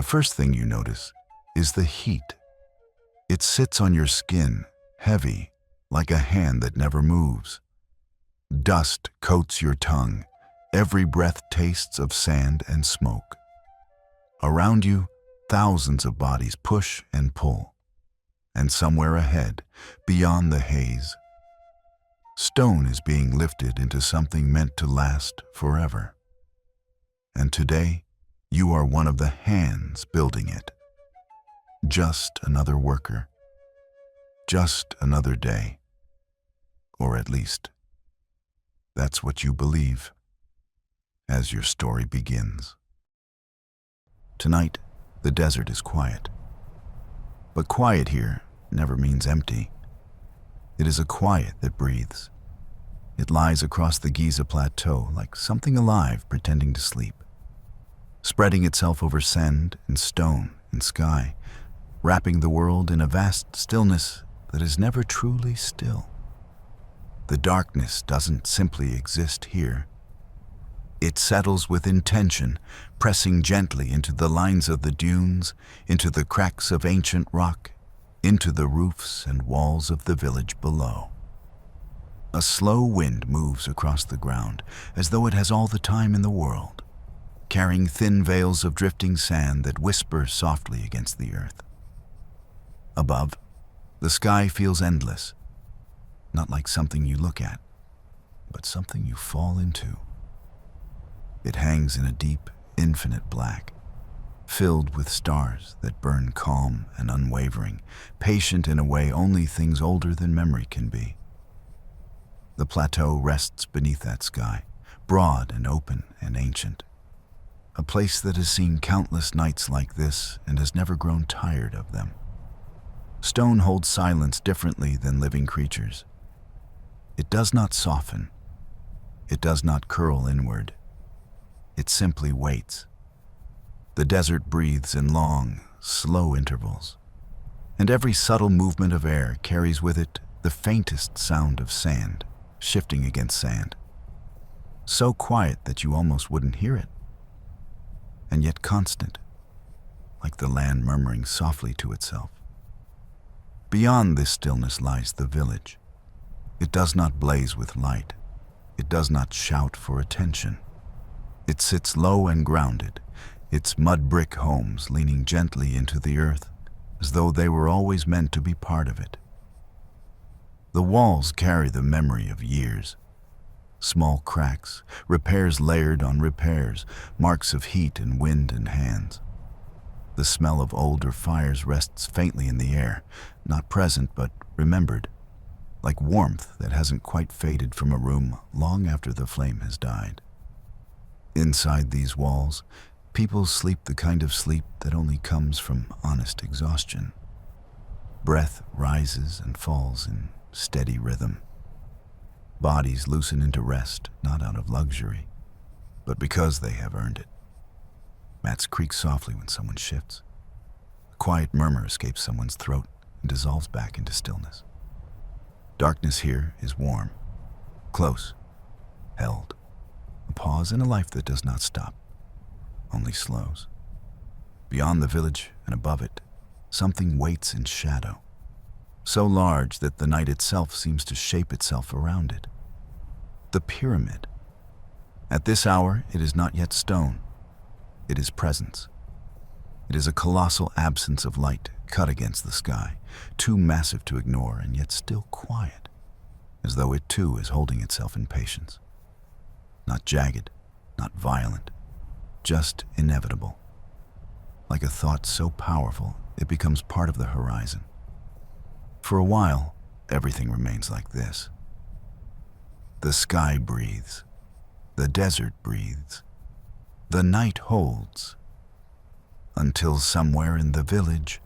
The first thing you notice is the heat. It sits on your skin, heavy, like a hand that never moves. Dust coats your tongue. Every breath tastes of sand and smoke. Around you, thousands of bodies push and pull. And somewhere ahead, beyond the haze, stone is being lifted into something meant to last forever. And today, you are one of the hands building it. Just another worker. Just another day. Or at least, that's what you believe as your story begins. Tonight, the desert is quiet. But quiet here never means empty. It is a quiet that breathes. It lies across the Giza Plateau like something alive pretending to sleep, spreading itself over sand and stone and sky, wrapping the world in a vast stillness that is never truly still. The darkness doesn't simply exist here. It settles with intention, pressing gently into the lines of the dunes, into the cracks of ancient rock, into the roofs and walls of the village below. A slow wind moves across the ground, as though it has all the time in the world, carrying thin veils of drifting sand that whisper softly against the earth. Above, the sky feels endless, not like something you look at, but something you fall into. It hangs in a deep, infinite black, filled with stars that burn calm and unwavering, patient in a way only things older than memory can be. The plateau rests beneath that sky, broad and open and ancient, a place that has seen countless nights like this and has never grown tired of them. Stone holds silence differently than living creatures. It does not soften. It does not curl inward. It simply waits. The desert breathes in long, slow intervals, and every subtle movement of air carries with it the faintest sound of sand shifting against sand. So quiet that you almost wouldn't hear it, and yet constant, like the land murmuring softly to itself. Beyond this stillness lies the village. It does not blaze with light. It does not shout for attention. It sits low and grounded, its mud brick homes leaning gently into the earth, as though they were always meant to be part of it. The walls carry the memory of years. Small cracks, repairs layered on repairs, marks of heat and wind and hands. The smell of older fires rests faintly in the air, not present but remembered, like warmth that hasn't quite faded from a room long after the flame has died. Inside these walls, people sleep the kind of sleep that only comes from honest exhaustion. Breath rises and falls in steady rhythm. Bodies loosen into rest, not out of luxury, but because they have earned it. Mats creak softly when someone shifts. A quiet murmur escapes someone's throat and dissolves back into stillness. Darkness here is warm, close, held. A pause in a life that does not stop, only slows. Beyond the village and above it, something waits in shadow, so large that the night itself seems to shape itself around it. The pyramid. At this hour, it is not yet stone. It is presence. It is a colossal absence of light cut against the sky, too massive to ignore and yet still quiet, as though it too is holding itself in patience. Not jagged, not violent, just inevitable. Like a thought so powerful, it becomes part of the horizon. For a while, everything remains like this. The sky breathes. The desert breathes. The night holds. Until somewhere in the village,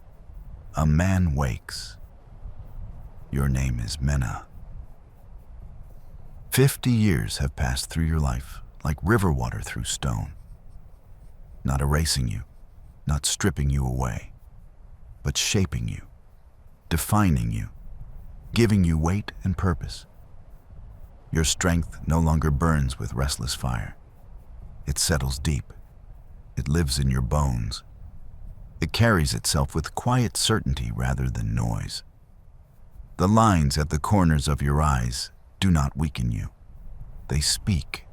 a man wakes. Your name is Mena. 50 years have passed through your life like river water through stone. Not erasing you, not stripping you away, but shaping you, defining you, giving you weight and purpose. Your strength no longer burns with restless fire. It settles deep. It lives in your bones. It carries itself with quiet certainty rather than noise. The lines at the corners of your eyes do not weaken you. They speak.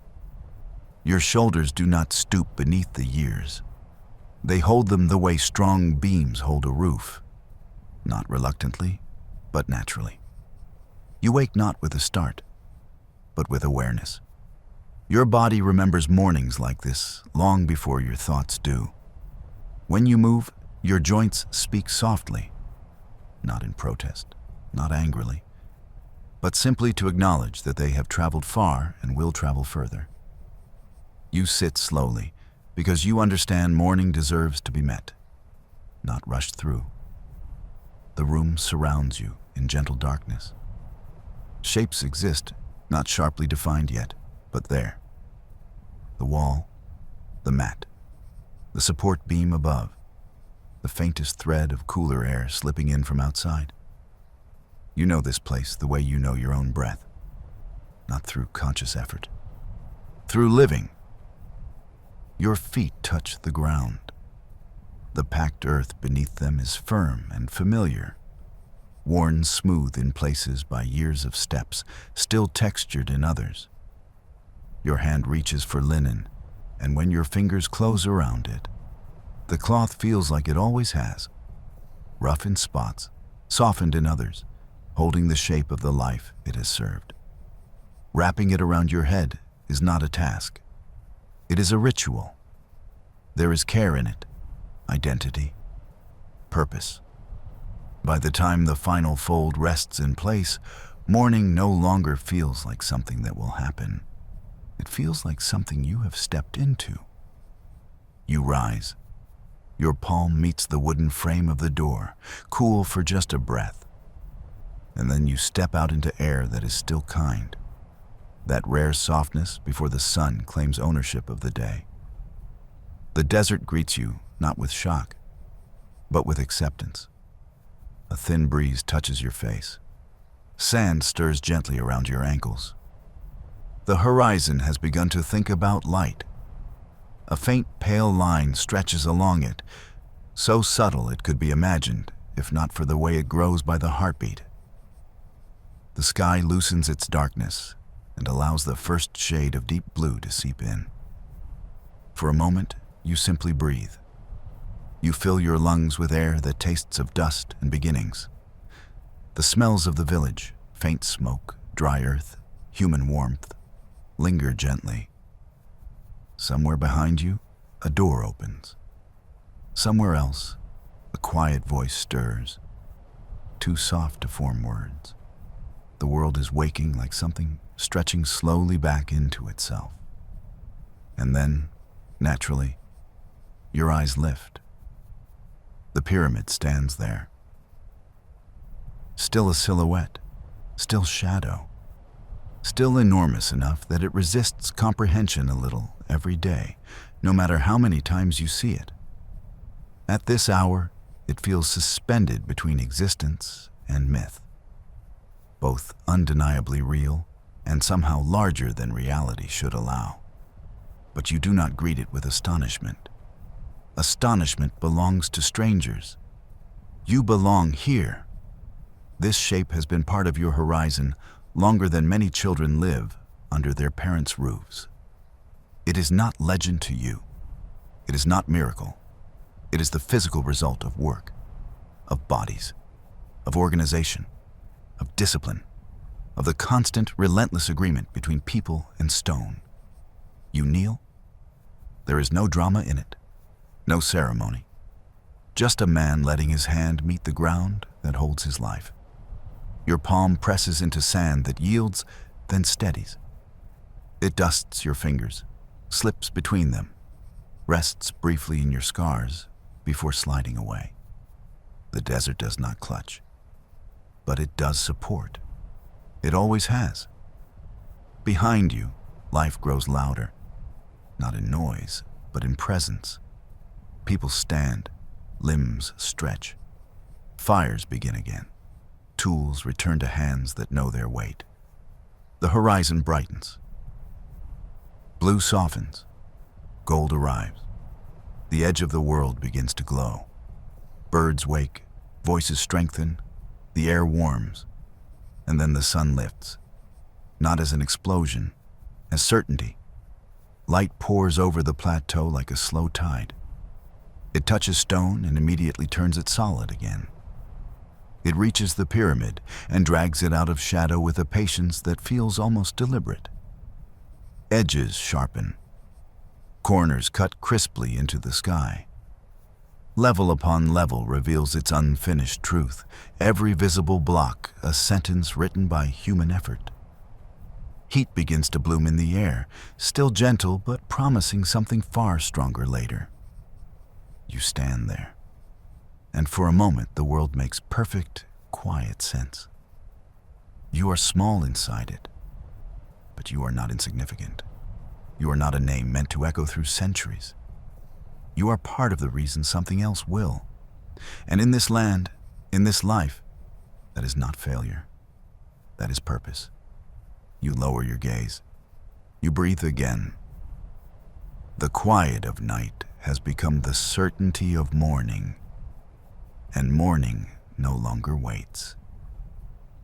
Your shoulders do not stoop beneath the years. They hold them the way strong beams hold a roof, not reluctantly, but naturally. You wake not with a start, but with awareness. Your body remembers mornings like this long before your thoughts do. When you move, your joints speak softly, not in protest, not angrily, but simply to acknowledge that they have traveled far and will travel further. You sit slowly because you understand morning deserves to be met, not rushed through. The room surrounds you in gentle darkness. Shapes exist, not sharply defined yet, but there. The wall, the mat, the support beam above, the faintest thread of cooler air slipping in from outside. You know this place the way you know your own breath, not through conscious effort, through living. Your feet touch the ground. The packed earth beneath them is firm and familiar, worn smooth in places by years of steps, still textured in others. Your hand reaches for linen, and when your fingers close around it, the cloth feels like it always has, rough in spots, softened in others, holding the shape of the life it has served. Wrapping it around your head is not a task. It is a ritual. There is care in it, identity, purpose. By the time the final fold rests in place, morning no longer feels like something that will happen. It feels like something you have stepped into. You rise. Your palm meets the wooden frame of the door, cool for just a breath. And then you step out into air that is still kind. That rare softness before the sun claims ownership of the day. The desert greets you not with shock, but with acceptance. A thin breeze touches your face. Sand stirs gently around your ankles. The horizon has begun to think about light. A faint pale line stretches along it, so subtle it could be imagined, if not for the way it grows by the heartbeat. The sky loosens its darkness and allows the first shade of deep blue to seep in. For a moment, you simply breathe. You fill your lungs with air that tastes of dust and beginnings. The smells of the village, faint smoke, dry earth, human warmth, linger gently. Somewhere behind you, a door opens. Somewhere else, a quiet voice stirs, too soft to form words. The world is waking like something stretching slowly back into itself. And then, naturally, your eyes lift. The pyramid stands there. Still a silhouette, still shadow, still enormous enough that it resists comprehension a little every day, no matter how many times you see it. At this hour, it feels suspended between existence and myth, both undeniably real and somehow larger than reality should allow. But you do not greet it with astonishment. Astonishment belongs to strangers. You belong here. This shape has been part of your horizon longer than many children live under their parents' roofs. It is not legend to you. It is not miracle. It is the physical result of work, of bodies, of organization, of discipline, of the constant, relentless agreement between people and stone. You kneel. There is no drama in it, no ceremony. Just a man letting his hand meet the ground that holds his life. Your palm presses into sand that yields, then steadies. It dusts your fingers, slips between them, rests briefly in your scars before sliding away. The desert does not clutch, but it does support. It always has. Behind you, life grows louder, not in noise, but in presence. People stand, limbs stretch. Fires begin again. Tools return to hands that know their weight. The horizon brightens. Blue softens. Gold arrives. The edge of the world begins to glow. Birds wake, voices strengthen, the air warms, and then the sun lifts, not as an explosion, as certainty. Light pours over the plateau like a slow tide. It touches stone and immediately turns it solid again. It reaches the pyramid and drags it out of shadow with a patience that feels almost deliberate. Edges sharpen. Corners cut crisply into the sky. Level upon level reveals its unfinished truth, every visible block a sentence written by human effort. Heat begins to bloom in the air, still gentle but promising something far stronger later. You stand there, and for a moment the world makes perfect, quiet sense. You are small inside it, but you are not insignificant. You are not a name meant to echo through centuries. You are part of the reason something else will. And in this land, in this life, that is not failure. That is purpose. You lower your gaze. You breathe again. The quiet of night has become the certainty of morning. And morning no longer waits.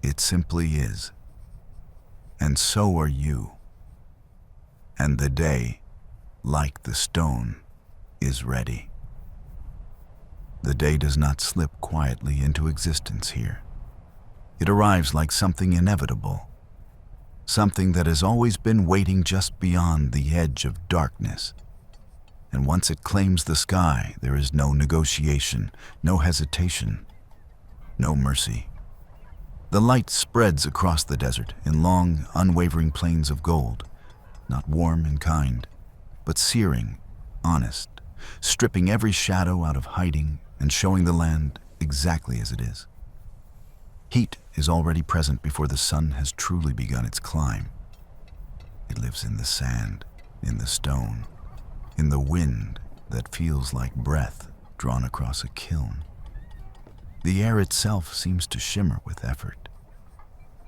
It simply is. And so are you. And the day, like the stone, is ready. The day does not slip quietly into existence here. It arrives like something inevitable, something that has always been waiting just beyond the edge of darkness. And once it claims the sky, there is no negotiation, no hesitation, no mercy. The light spreads across the desert in long, unwavering plains of gold, not warm and kind, but searing, honest, stripping every shadow out of hiding and showing the land exactly as it is. Heat is already present before the sun has truly begun its climb. It lives in the sand, in the stone, in the wind that feels like breath drawn across a kiln. The air itself seems to shimmer with effort,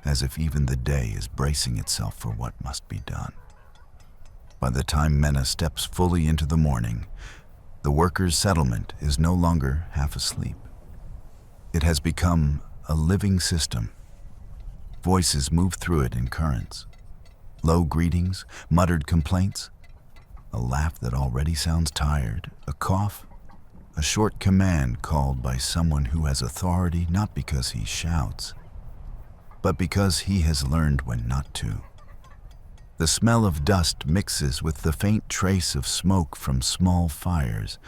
as if even the day is bracing itself for what must be done. By the time Mena steps fully into the morning, the workers' settlement is no longer half asleep. It has become a living system. Voices move through it in currents. Low greetings, muttered complaints, a laugh that already sounds tired, a cough, a short command called by someone who has authority not because he shouts, but because he has learned when not to. The smell of dust mixes with the faint trace of smoke from small fires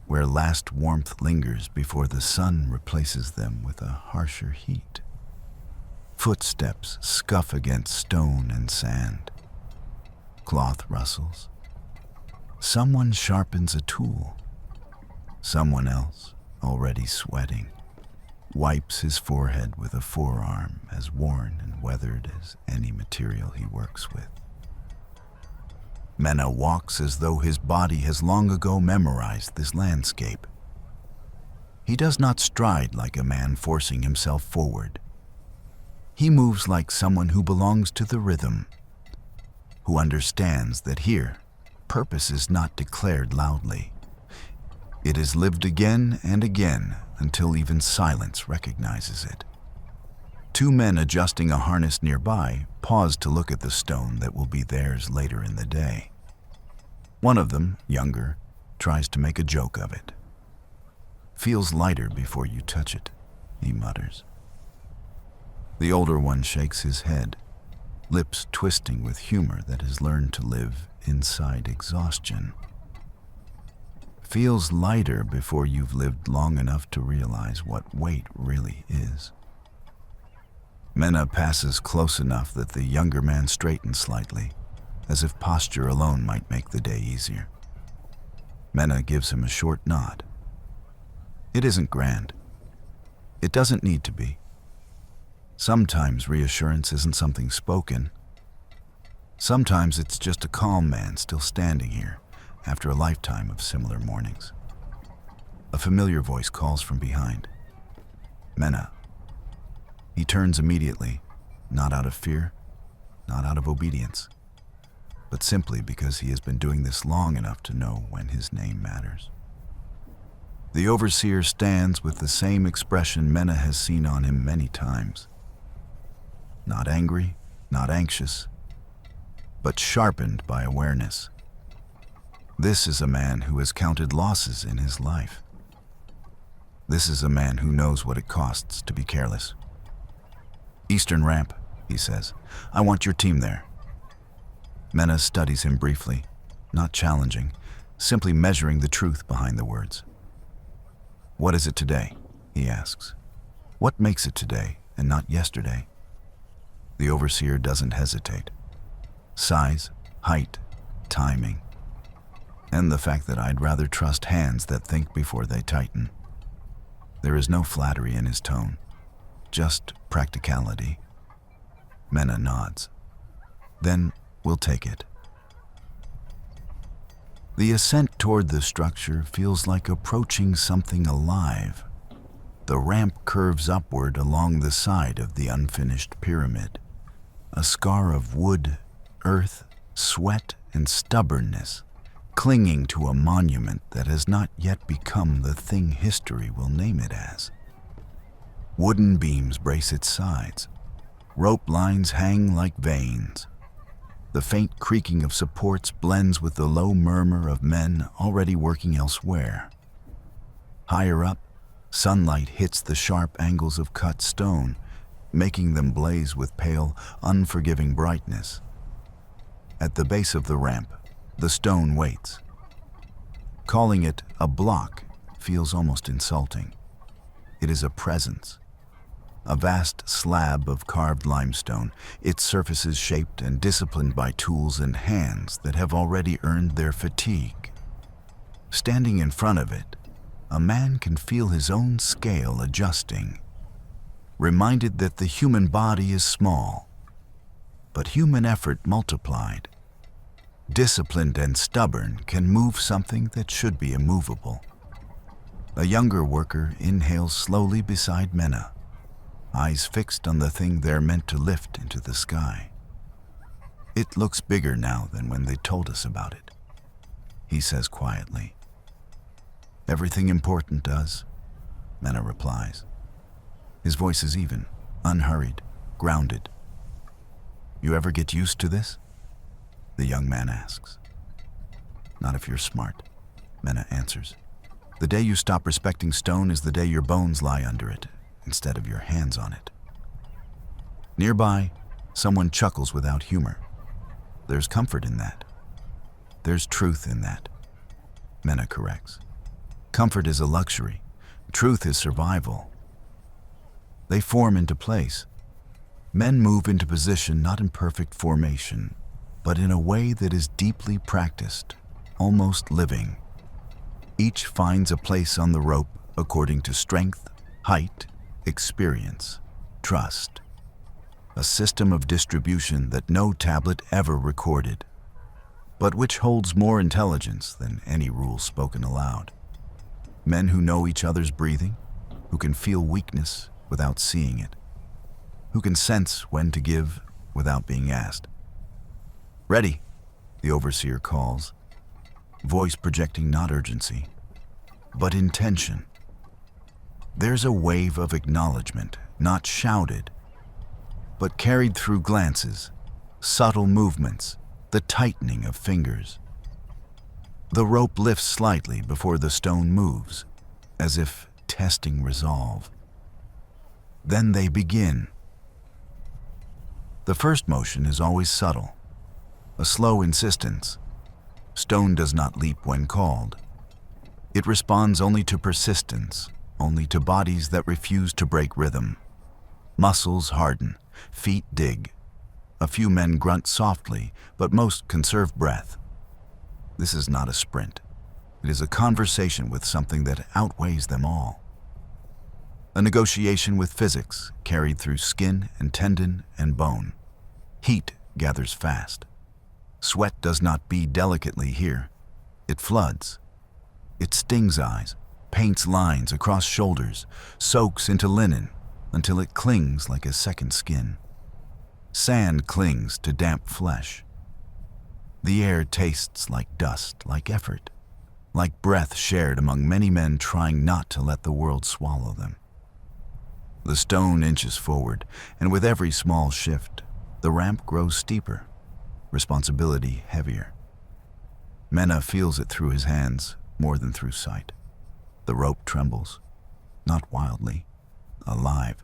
where last warmth lingers before the sun replaces them with a harsher heat. Footsteps scuff against stone and sand. Cloth rustles. Someone sharpens a tool. Someone else, already sweating, wipes his forehead with a forearm as worn and weathered as any material he works with. Mena walks as though his body has long ago memorized this landscape. He does not stride like a man forcing himself forward. He moves like someone who belongs to the rhythm, who understands that here, purpose is not declared loudly. It is lived again and again until even silence recognizes it. Two men adjusting a harness nearby pause to look at the stone that will be theirs later in the day. One of them, younger, tries to make a joke of it. "Feels lighter before you touch it," he mutters. The older one shakes his head, lips twisting with humor that has learned to live inside exhaustion. Feels lighter before you've lived long enough to realize what weight really is. Mena passes close enough that the younger man straightens slightly, as if posture alone might make the day easier. Mena gives him a short nod. It isn't grand. It doesn't need to be. Sometimes reassurance isn't something spoken. Sometimes it's just a calm man still standing here after a lifetime of similar mornings. A familiar voice calls from behind. "Mena." He turns immediately, not out of fear, not out of obedience, but simply because he has been doing this long enough to know when his name matters. The overseer stands with the same expression Mena has seen on him many times. Not angry, not anxious, but sharpened by awareness. This is a man who has counted losses in his life. This is a man who knows what it costs to be careless. "Eastern ramp," he says. "I want your team there." Mena studies him briefly, not challenging, simply measuring the truth behind the words. "What is it today?" he asks. "What makes it today and not yesterday?" The overseer doesn't hesitate. Size, height, timing, and the fact that I'd rather trust hands that think before they tighten. There is no flattery in his tone, just practicality. Mena nods. "Then we'll take it." The ascent toward the structure feels like approaching something alive. The ramp curves upward along the side of the unfinished pyramid, a scar of wood, earth, sweat, and stubbornness, clinging to a monument that has not yet become the thing history will name it as. Wooden beams brace its sides. Rope lines hang like veins. The faint creaking of supports blends with the low murmur of men already working elsewhere. Higher up, sunlight hits the sharp angles of cut stone, making them blaze with pale, unforgiving brightness. At the base of the ramp, the stone waits. Calling it a block feels almost insulting. It is a presence. A vast slab of carved limestone, its surfaces shaped and disciplined by tools and hands that have already earned their fatigue. Standing in front of it, a man can feel his own scale adjusting, reminded that the human body is small, but human effort multiplied. Disciplined and stubborn can move something that should be immovable. A younger worker inhales slowly beside Mena, eyes fixed on the thing they're meant to lift into the sky. "It looks bigger now than when they told us about it," he says quietly. "Everything important does," Mena replies. His voice is even, unhurried, grounded. "You ever get used to this?" the young man asks. "Not if you're smart," Mena answers. "The day you stop respecting stone is the day your bones lie under it, instead of your hands on it." Nearby, someone chuckles without humor. There's comfort in that. There's truth in that, Mena corrects. Comfort is a luxury. Truth is survival. They form into place. Men move into position not in perfect formation, but in a way that is deeply practiced, almost living. Each finds a place on the rope according to strength, height, experience, trust. A system of distribution that no tablet ever recorded, but which holds more intelligence than any rule spoken aloud. Men who know each other's breathing, who can feel weakness without seeing it, who can sense when to give without being asked. "Ready," the overseer calls, voice projecting not urgency, but intention. There's a wave of acknowledgement, not shouted, but carried through glances, subtle movements, the tightening of fingers. The rope lifts slightly before the stone moves, as if testing resolve. Then they begin. The first motion is always subtle, a slow insistence. Stone does not leap when called. It responds only to persistence, only to bodies that refuse to break rhythm. Muscles harden, feet dig. A few men grunt softly, but most conserve breath. This is not a sprint. It is a conversation with something that outweighs them all. A negotiation with physics carried through skin and tendon and bone. Heat gathers fast. Sweat does not bead delicately here. It floods. It stings eyes, paints lines across shoulders, soaks into linen until it clings like a second skin. Sand clings to damp flesh. The air tastes like dust, like effort. like breath shared among many men trying not to let the world swallow them. The stone inches forward, and with every small shift, the ramp grows steeper, responsibility heavier. Mena feels it through his hands more than through sight. The rope trembles, not wildly, alive.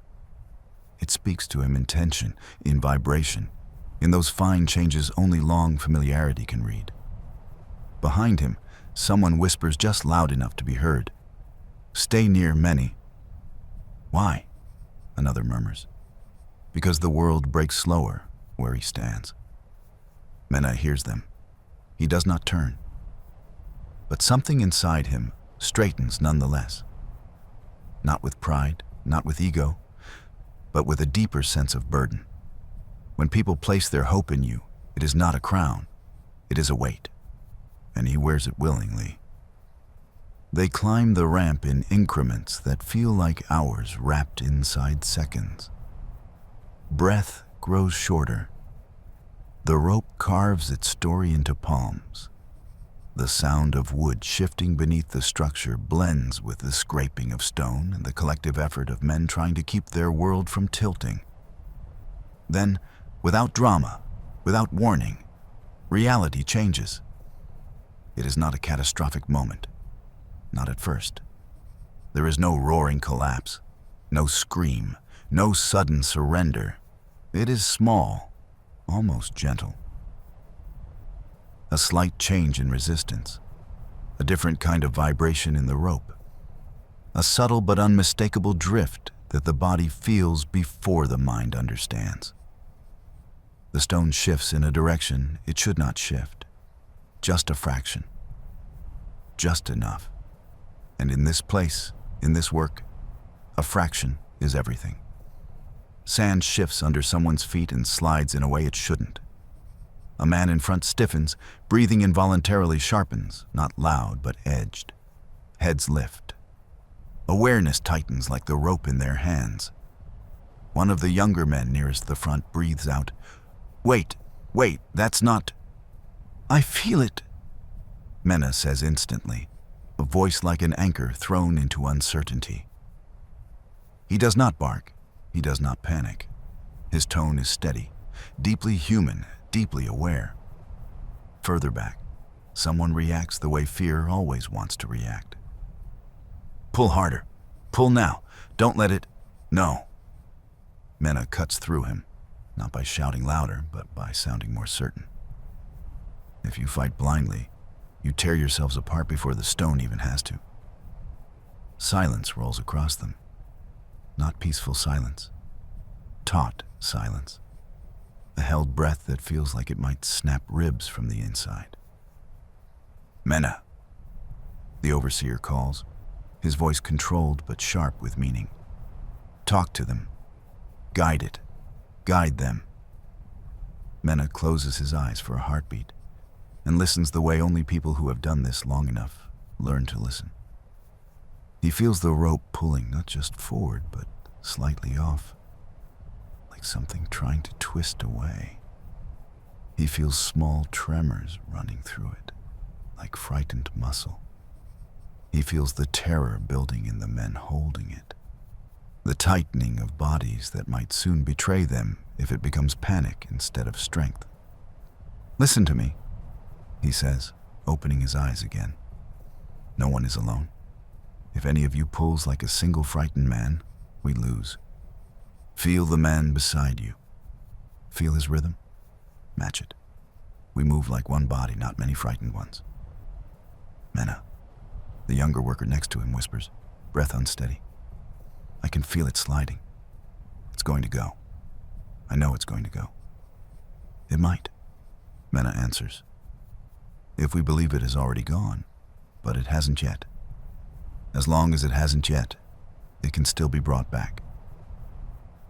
It speaks to him in tension, in vibration, in those fine changes only long familiarity can read. Behind him, someone whispers just loud enough to be heard. "Stay near many." "Why?" another murmurs. "Because the world breaks slower where he stands." Mena hears them. He does not turn. But something inside him straightens nonetheless. Not with pride, not with ego, but with a deeper sense of burden. When people place their hope in you, it is not a crown, it is a weight, and he wears it willingly. They climb the ramp in increments that feel like hours wrapped inside seconds. Breath grows shorter. The rope carves its story into palms. The sound of wood shifting beneath the structure blends with the scraping of stone and the collective effort of men trying to keep their world from tilting. Then, without drama, without warning, reality changes. It is not a catastrophic moment. Not at first. There is no roaring collapse, no scream, no sudden surrender. It is small, almost gentle. A slight change in resistance, a different kind of vibration in the rope, a subtle but unmistakable drift that the body feels before the mind understands. The stone shifts in a direction it should not shift, just a fraction, just enough. And in this place, in this work, a fraction is everything. Sand shifts under someone's feet and slides in a way it shouldn't. A man in front stiffens, breathing involuntarily sharpens, not loud but edged. Heads lift. Awareness tightens like the rope in their hands. One of the younger men nearest the front breathes out, Wait, that's not..." "I feel it," Mena says instantly, a voice like an anchor thrown into uncertainty. He does not bark, he does not panic. His tone is steady, deeply human, deeply aware. Further back, someone reacts the way fear always wants to react. "Pull harder. Pull now. Don't let it..." "No." Mena cuts through him, not by shouting louder, but by sounding more certain. If you fight blindly, you tear yourselves apart before the stone even has to. Silence rolls across them. Not peaceful silence. Taut silence. A held breath that feels like it might snap ribs from the inside. "Mena," the overseer calls, his voice controlled but sharp with meaning. "Talk to them. Guide it. Guide them." Mena closes his eyes for a heartbeat and listens the way only people who have done this long enough learn to listen. He feels the rope pulling not just forward, but slightly off, like something trying to twist away. He feels small tremors running through it, like frightened muscle. He feels the terror building in the men holding it, the tightening of bodies that might soon betray them if it becomes panic instead of strength. "Listen to me," he says, opening his eyes again. "No one is alone. If any of you pulls like a single frightened man, we lose. Feel the man beside you. Feel his rhythm. Match it. We move like one body, not many frightened ones." "Mena," the younger worker next to him whispers, breath unsteady. "I can feel it sliding. It's going to go. I know it's going to go." "It might," Mena answers. "If we believe it has already gone, but it hasn't yet. As long as it hasn't yet, it can still be brought back."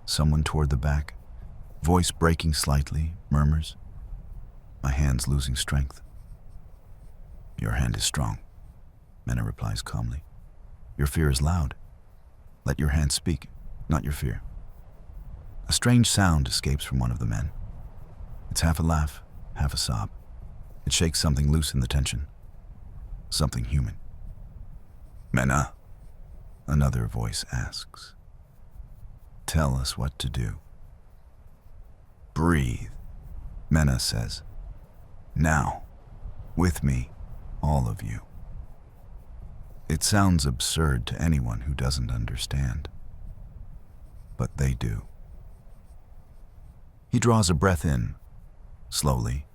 Someone toward the back, voice breaking slightly, murmurs, "My hand's losing strength." "Your hand is strong," Mena replies calmly. "Your fear is loud. Let your hand speak, not your fear." A strange sound escapes from one of the men. It's half a laugh, half a sob. It shakes something loose in the tension. something human. Mena, another voice asks. Tell us what to do. Breathe, Mena says. Now, with me, all of you. It sounds absurd to anyone who doesn't understand, but they do. He draws a breath in, slowly,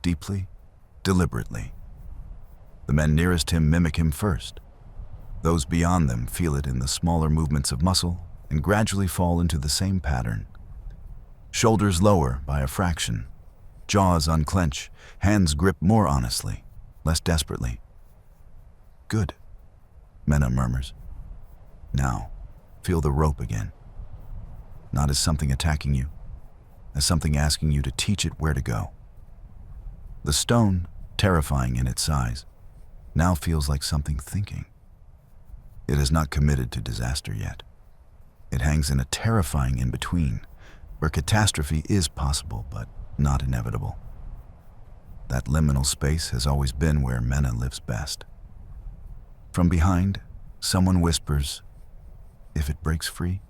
deeply, deliberately. The men nearest him mimic him first. Those beyond them feel it in the smaller movements of muscle and gradually fall into the same pattern. Shoulders lower by a fraction, jaws unclench, hands grip more honestly, less desperately. Good, Mena murmurs. Now, feel the rope again. Not as something attacking you, as something asking you to teach it where to go. The stone, terrifying in its size, now feels like something thinking. It is not committed to disaster yet. It hangs in a terrifying in-between, where catastrophe is possible but not inevitable. That liminal space has always been where Mena lives best. From behind, someone whispers, "If it breaks free?"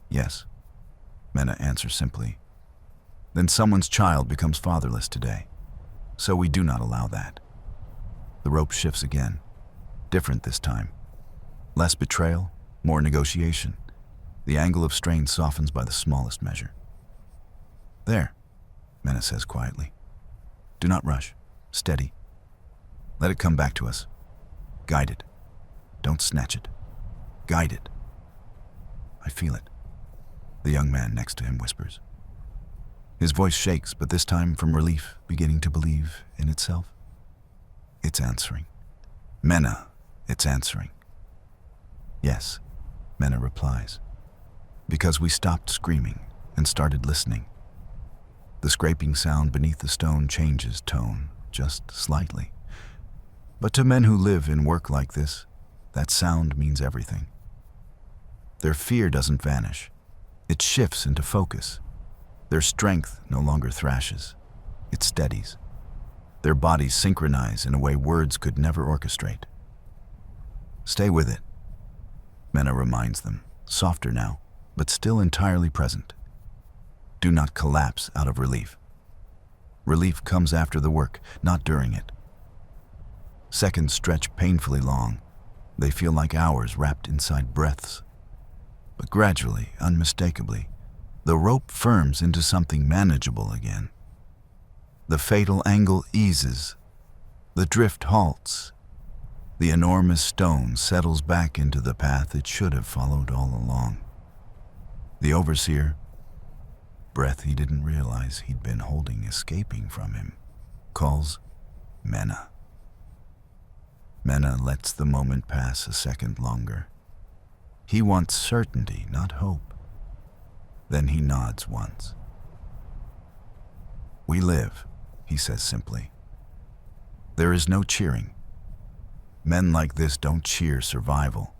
"Yes," Mena answers simply. "Then someone's child becomes fatherless today. So we do not allow that." The rope shifts again, different this time. Less betrayal, more negotiation. The angle of strain softens by the smallest measure. "There," Mena says quietly. "Do not rush. Steady. Let it come back to us. Guide it. Don't snatch it. Guide it." "I feel it," the young man next to him whispers. His voice shakes, but this time from relief, beginning to believe in itself. It's answering. "Mena, it's answering." "Yes," Mena replies. "Because we stopped screaming and started listening." The scraping sound beneath the stone changes tone, just slightly. But to men who live and work like this, that sound means everything. Their fear doesn't vanish. It shifts into focus. Their strength no longer thrashes. It steadies. Their bodies synchronize in a way words could never orchestrate. "Stay with it," Mena reminds them, softer now, but still entirely present. "Do not collapse out of relief. Relief comes after the work, not during it." Seconds stretch painfully long. They feel like hours wrapped inside breaths. But gradually, unmistakably, the rope firms into something manageable again. The fatal angle eases. The drift halts. The enormous stone settles back into the path it should have followed all along. The overseer, breath he didn't realize he'd been holding escaping from him, calls Mena. Mena lets the moment pass a second longer. He wants certainty, not hope. Then he nods once. "We live," he says simply. There is no cheering. Men like this don't cheer survival.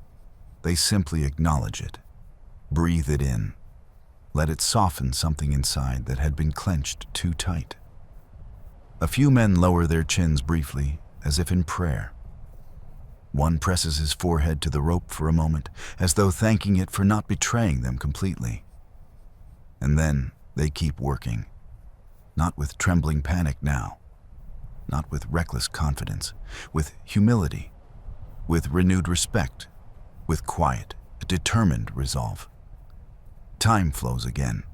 They simply acknowledge it. Breathe it in. Let it soften something inside that had been clenched too tight. A few men lower their chins briefly, as if in prayer. One presses his forehead to the rope for a moment, as though thanking it for not betraying them completely. And then they keep working. Not with trembling panic now. Not with reckless confidence. With humility. With renewed respect. With quiet, determined resolve. Time flows again.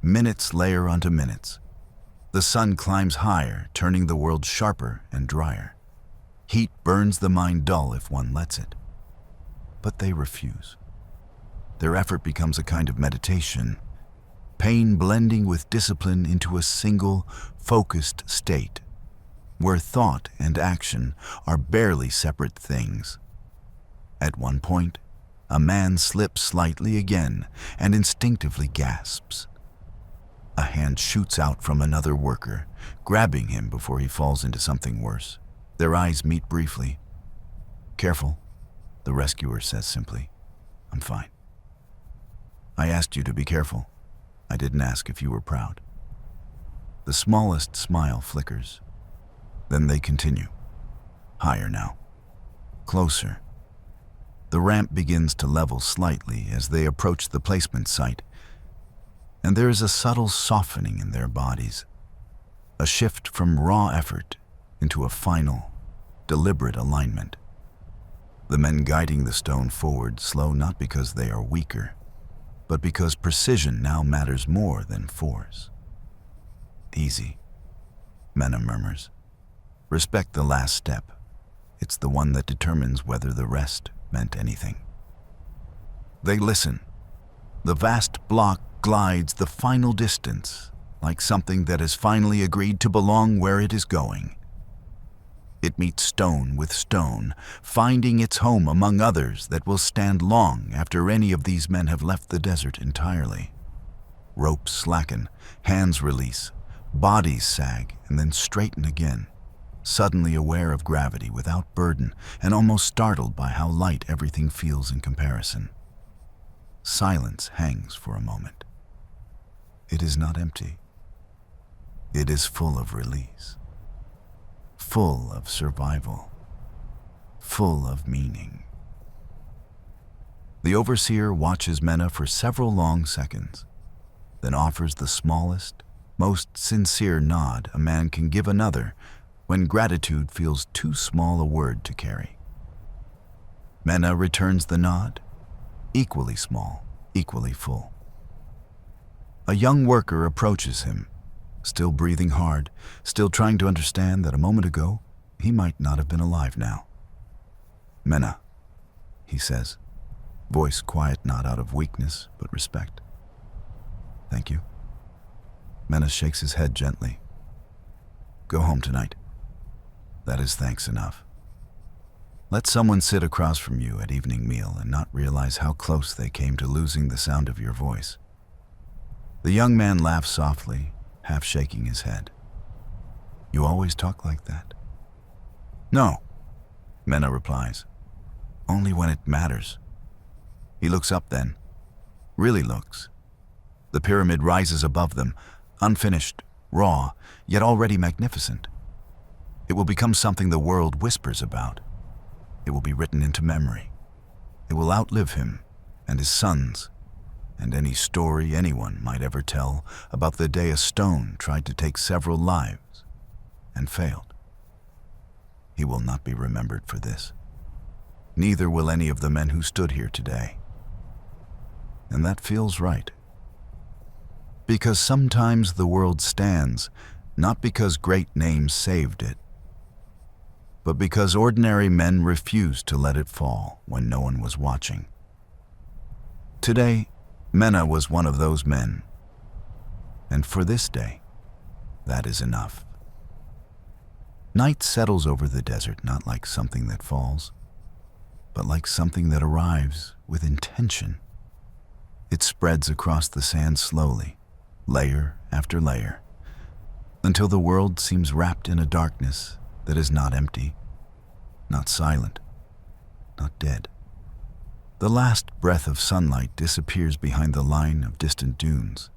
Minutes layer onto minutes. The sun climbs higher, turning the world sharper and drier. Heat burns the mind dull if one lets it. But they refuse. Their effort becomes a kind of meditation, pain blending with discipline into a single, focused state, where thought and action are barely separate things. At one point, a man slips slightly again and instinctively gasps. A hand shoots out from another worker, grabbing him before he falls into something worse. Their eyes meet briefly. "Careful," the rescuer says simply. "I'm fine." "I asked you to be careful. I didn't ask if you were proud." The smallest smile flickers. Then they continue. Higher now. Closer. The ramp begins to level slightly as they approach the placement site, and there is a subtle softening in their bodies, a shift from raw effort into a final, deliberate alignment. The men guiding the stone forward slow not because they are weaker, but because precision now matters more than force. Easy, Mena murmurs. Respect the last step. It's the one that determines whether the rest meant anything. They listen. The vast block glides the final distance, like something that has finally agreed to belong where it is going. It meets stone with stone, finding its home among others that will stand long after any of these men have left the desert entirely. Ropes slacken, hands release, bodies sag and then straighten again, suddenly aware of gravity without burden and almost startled by how light everything feels in comparison. Silence hangs for a moment. It is not empty. It is full of release, full of survival, full of meaning. The overseer watches Mena for several long seconds, then offers the smallest, most sincere nod a man can give another when gratitude feels too small a word to carry. Mena returns the nod, equally small, equally full. A young worker approaches him, still breathing hard, still trying to understand that a moment ago he might not have been alive now. Mena, he says, voice quiet not out of weakness but respect. Thank you. Mena shakes his head gently. Go home tonight. That is thanks enough. Let someone sit across from you at evening meal and not realize how close they came to losing the sound of your voice. The young man laughs softly, half shaking his head. You always talk like that? No, Mena replies. Only when it matters. He looks up then. Really looks. The pyramid rises above them, unfinished, raw, yet already magnificent. It will become something the world whispers about. It will be written into memory. It will outlive him and his sons, and any story anyone might ever tell about the day a stone tried to take several lives and failed. He will not be remembered for this. Neither will any of the men who stood here today. And that feels right. Because sometimes the world stands, not because great names saved it, but because ordinary men refused to let it fall when no one was watching. Today, Mena was one of those men. And for this day, that is enough. Night settles over the desert not like something that falls, but like something that arrives with intention. It spreads across the sand slowly, layer after layer, until the world seems wrapped in a darkness that is not empty, not silent, not dead. The last breath of sunlight disappears behind the line of distant dunes,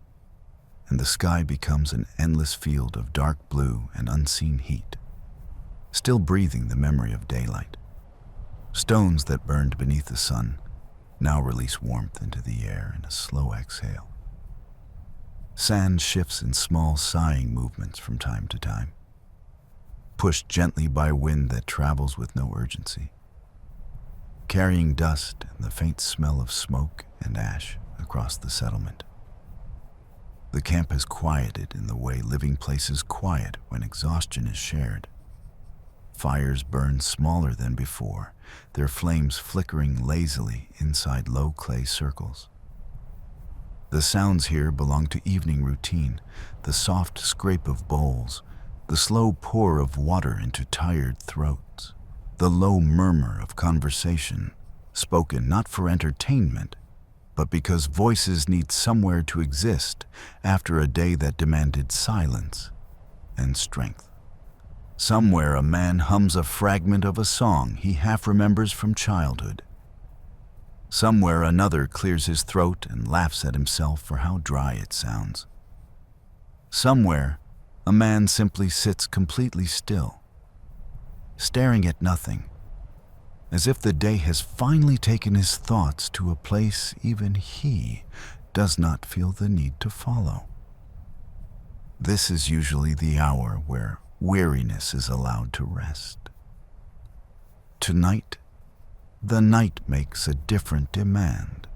and the sky becomes an endless field of dark blue and unseen heat, still breathing the memory of daylight. Stones that burned beneath the sun now release warmth into the air in a slow exhale. Sand shifts in small sighing movements from time to time, pushed gently by wind that travels with no urgency, carrying dust and the faint smell of smoke and ash across the settlement. The camp has quieted in the way living places quiet when exhaustion is shared. Fires burn smaller than before, their flames flickering lazily inside low clay circles. The sounds here belong to evening routine, the soft scrape of bowls, the slow pour of water into tired throats, the low murmur of conversation, spoken not for entertainment, but because voices need somewhere to exist after a day that demanded silence and strength. Somewhere a man hums a fragment of a song he half remembers from childhood. Somewhere another clears his throat and laughs at himself for how dry it sounds. Somewhere a man simply sits completely still, staring at nothing, as if the day has finally taken his thoughts to a place even he does not feel the need to follow. This is usually the hour where weariness is allowed to rest. Tonight, the night makes a different demand.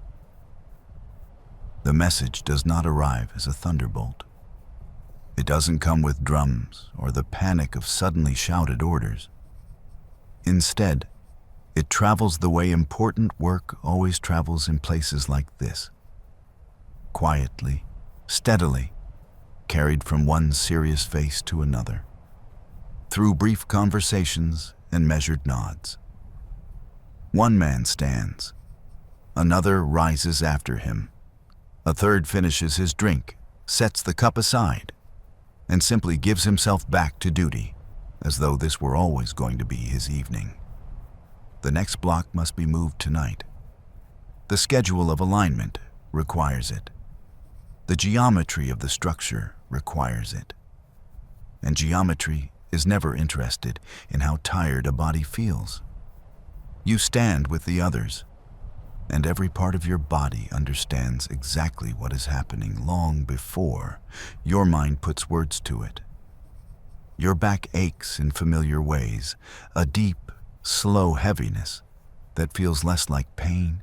The message does not arrive as a thunderbolt. It doesn't come with drums or the panic of suddenly shouted orders. Instead, it travels the way important work always travels in places like this. Quietly, steadily, carried from one serious face to another, through brief conversations and measured nods. One man stands, another rises after him, a third finishes his drink, sets the cup aside, and simply gives himself back to duty, as though this were always going to be his evening. The next block must be moved tonight. The schedule of alignment requires it. The geometry of the structure requires it. And geometry is never interested in how tired a body feels. You stand with the others, and every part of your body understands exactly what is happening long before your mind puts words to it. Your back aches in familiar ways, a deep, slow heaviness that feels less like pain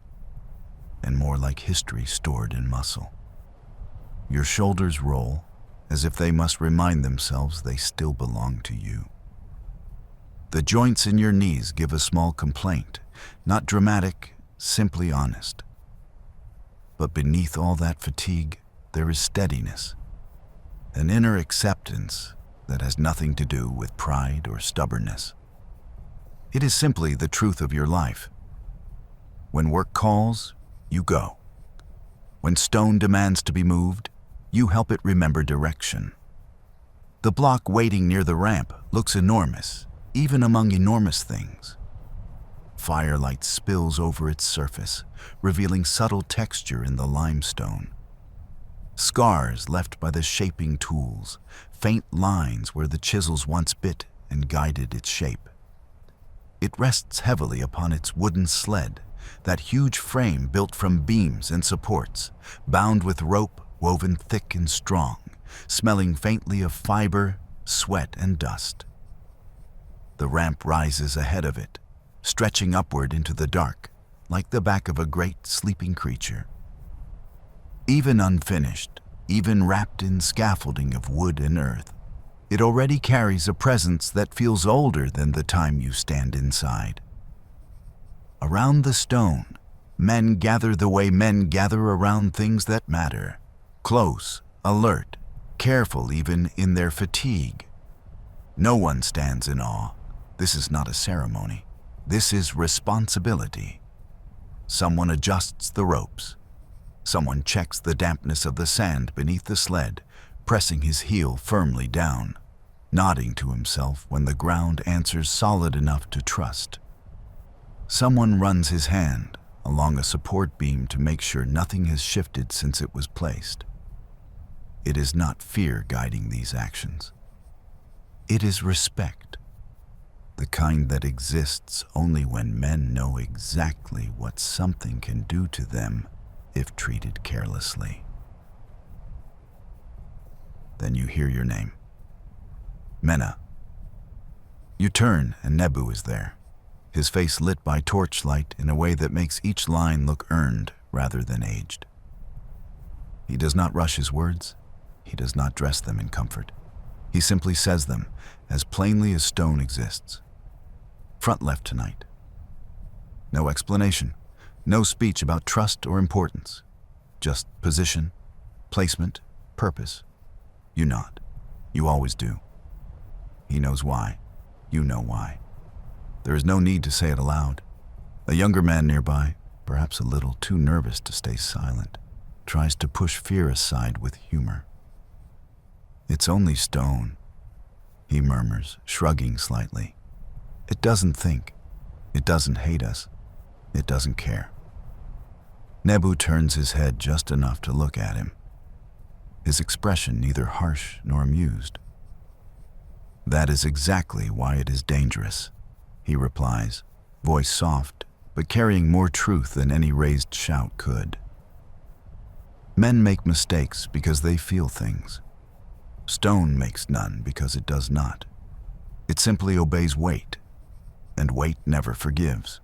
and more like history stored in muscle. Your shoulders roll as if they must remind themselves they still belong to you. The joints in your knees give a small complaint, not dramatic, simply honest. But beneath all that fatigue, there is steadiness, an inner acceptance that has nothing to do with pride or stubbornness. It is simply the truth of your life. When work calls, you go. When stone demands to be moved, you help it remember direction. The block waiting near the ramp looks enormous, even among enormous things. Firelight spills over its surface, revealing subtle texture in the limestone. Scars left by the shaping tools, faint lines where the chisels once bit and guided its shape. It rests heavily upon its wooden sled, that huge frame built from beams and supports, bound with rope woven thick and strong, smelling faintly of fiber, sweat, and dust. The ramp rises ahead of it, stretching upward into the dark, like the back of a great sleeping creature. Even unfinished, even wrapped in scaffolding of wood and earth, it already carries a presence that feels older than the time you stand inside. Around the stone, men gather the way men gather around things that matter, close, alert, careful even in their fatigue. No one stands in awe. This is not a ceremony. This is responsibility. Someone adjusts the ropes. Someone checks the dampness of the sand beneath the sled, pressing his heel firmly down, nodding to himself when the ground answers solid enough to trust. Someone runs his hand along a support beam to make sure nothing has shifted since it was placed. It is not fear guiding these actions. It is respect, the kind that exists only when men know exactly what something can do to them if treated carelessly. Then you hear your name. Mena. You turn and Nebu is there, his face lit by torchlight in a way that makes each line look earned rather than aged. He does not rush his words. He does not dress them in comfort. He simply says them as plainly as stone exists. Front left tonight. No explanation, no speech about trust or importance. Just position, placement, purpose. You nod. You always do. He knows why. You know why. There is no need to say it aloud. A younger man nearby, perhaps a little too nervous to stay silent, tries to push fear aside with humor. "It's only stone," he murmurs, shrugging slightly. "It doesn't think. It doesn't hate us. It doesn't care." Nebu turns his head just enough to look at him, his expression neither harsh nor amused. That is exactly why it is dangerous. he replies, voice soft, but carrying more truth than any raised shout could. Men make mistakes because they feel things. Stone makes none because it does not. It simply obeys weight, and weight never forgives.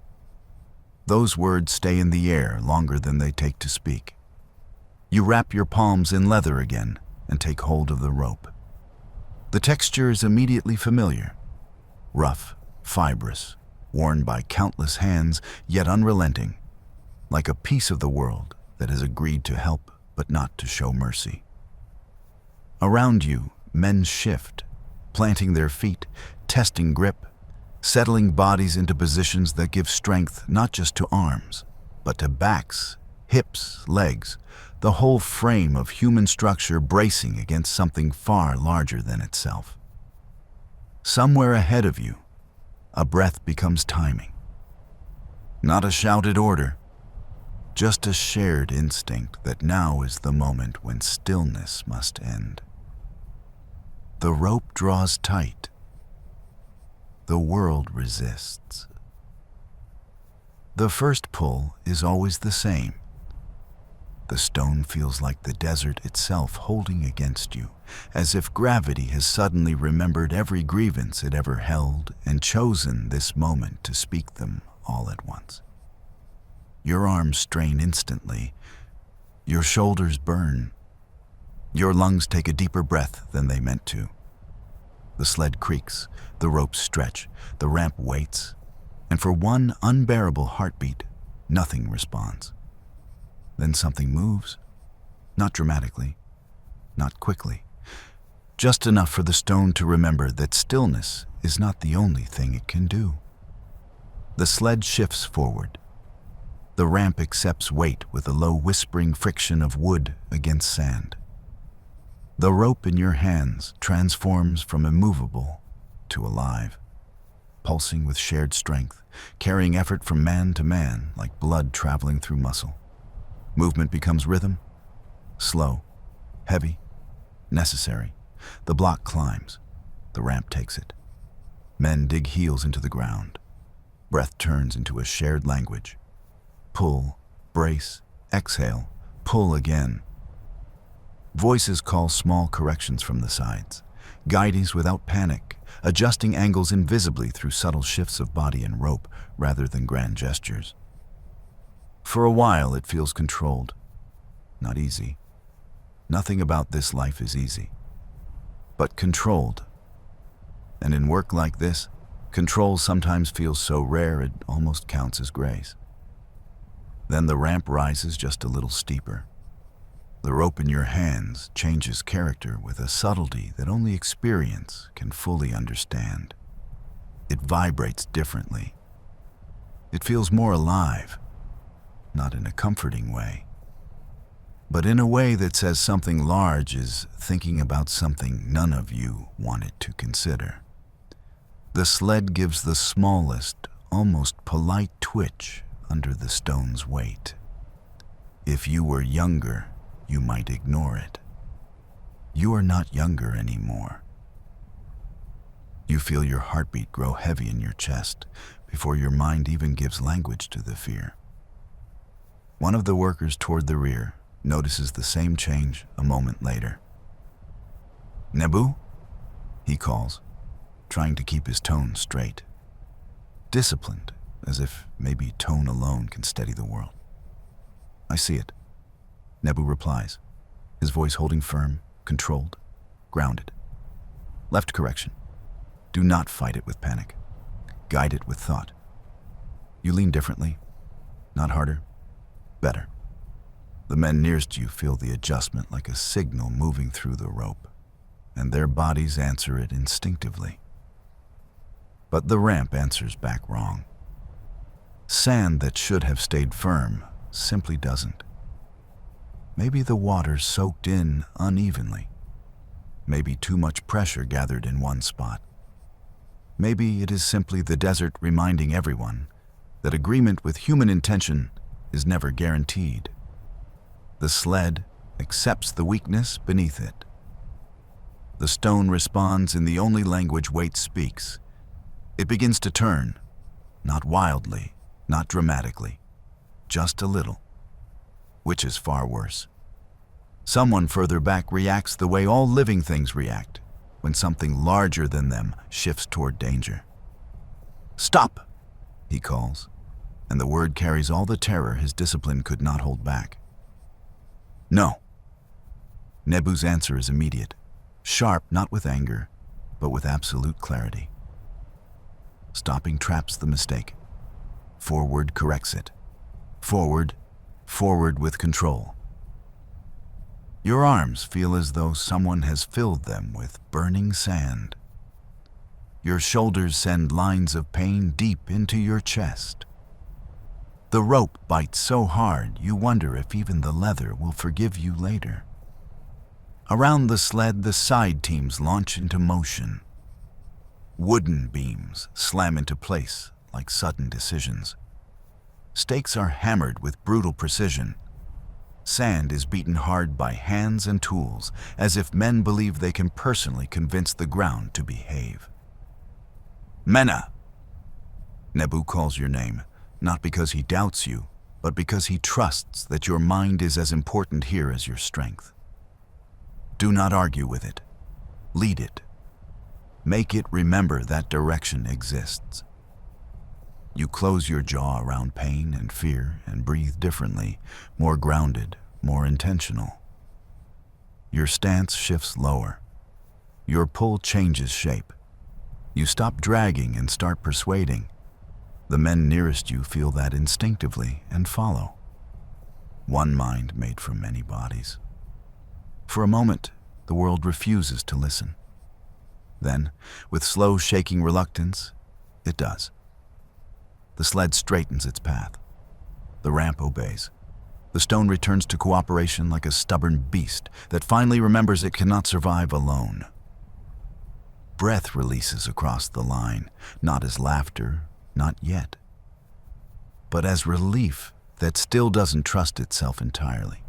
Those words stay in the air longer than they take to speak. You wrap your palms in leather again and take hold of the rope. The texture is immediately familiar. Rough, fibrous, worn by countless hands, yet unrelenting, like a piece of the world that has agreed to help but not to show mercy. Around you, men shift, planting their feet, testing grip, settling bodies into positions that give strength not just to arms, but to backs, hips, legs, the whole frame of human structure bracing against something far larger than itself. Somewhere ahead of you, a breath becomes timing. Not a shouted order, just a shared instinct that now is the moment when stillness must end. The rope draws tight. The world resists. The first pull is always the same. The stone feels like the desert itself holding against you, as if gravity has suddenly remembered every grievance it ever held and chosen this moment to speak them all at once. Your arms strain instantly. Your shoulders burn. Your lungs take a deeper breath than they meant to. The sled creaks, the ropes stretch, the ramp waits, and for one unbearable heartbeat, nothing responds. Then something moves, not dramatically, not quickly, just enough for the stone to remember that stillness is not the only thing it can do. The sled shifts forward. The ramp accepts weight with a low whispering friction of wood against sand. The rope in your hands transforms from immovable to alive, pulsing with shared strength, carrying effort from man to man like blood traveling through muscle. Movement becomes rhythm, slow, heavy, necessary. The block climbs, the ramp takes it. Men dig heels into the ground. Breath turns into a shared language. Pull, brace, exhale, pull again. Voices call small corrections from the sides, guides without panic, adjusting angles invisibly through subtle shifts of body and rope rather than grand gestures. For a while it feels controlled, not easy. Nothing about this life is easy, but controlled. And in work like this, control sometimes feels so rare it almost counts as grace. Then the ramp rises just a little steeper. The rope in your hands changes character with a subtlety that only experience can fully understand. It vibrates differently. It feels more alive, not in a comforting way, but in a way that says something large is thinking about something none of you wanted to consider. The sled gives the smallest, almost polite twitch under the stone's weight. If you were younger, you might ignore it. You are not younger anymore. You feel your heartbeat grow heavy in your chest before your mind even gives language to the fear. One of the workers toward the rear notices the same change a moment later. "Nebu?" he calls, trying to keep his tone straight. Disciplined, as if maybe tone alone can steady the world. "I see it," Nebu replies, his voice holding firm, controlled, grounded. "Left correction. Do not fight it with panic. Guide it with thought. You lean differently, not harder, better." The men nearest you feel the adjustment like a signal moving through the rope, and their bodies answer it instinctively. But the ramp answers back wrong. Sand that should have stayed firm simply doesn't. Maybe the water soaked in unevenly. Maybe too much pressure gathered in one spot. Maybe it is simply the desert reminding everyone that agreement with human intention is never guaranteed. The sled accepts the weakness beneath it. The stone responds in the only language weight speaks. It begins to turn, Not wildly, not dramatically, just a little, which is far worse. Someone further back reacts the way all living things react when something larger than them shifts toward danger. "Stop!" he calls, and the word carries all the terror his discipline could not hold back. "No." Nebu's answer is immediate, sharp not with anger, but with absolute clarity. Stopping traps the mistake. Forward corrects it. Forward, forward with control. Your arms feel as though someone has filled them with burning sand. Your shoulders send lines of pain deep into your chest. The rope bites so hard you wonder if even the leather will forgive you later. Around the sled, the side teams launch into motion. Wooden beams slam into place like sudden decisions. Stakes are hammered with brutal precision. Sand is beaten hard by hands and tools, as if men believe they can personally convince the ground to behave. "Mena!" Nebu calls your name, not because he doubts you, but because he trusts that your mind is as important here as your strength. Do not argue with it. Lead it. Make it remember that direction exists. You close your jaw around pain and fear and breathe differently, more grounded, more intentional. Your stance shifts lower. Your pull changes shape. You stop dragging and start persuading. The men nearest you feel that instinctively and follow. One mind made from many bodies. For a moment, the world refuses to listen. Then, with slow, shaking reluctance, it does. The sled straightens its path. The ramp obeys. The stone returns to cooperation like a stubborn beast that finally remembers it cannot survive alone. Breath releases across the line, not as laughter, not yet, but as relief that still doesn't trust itself entirely.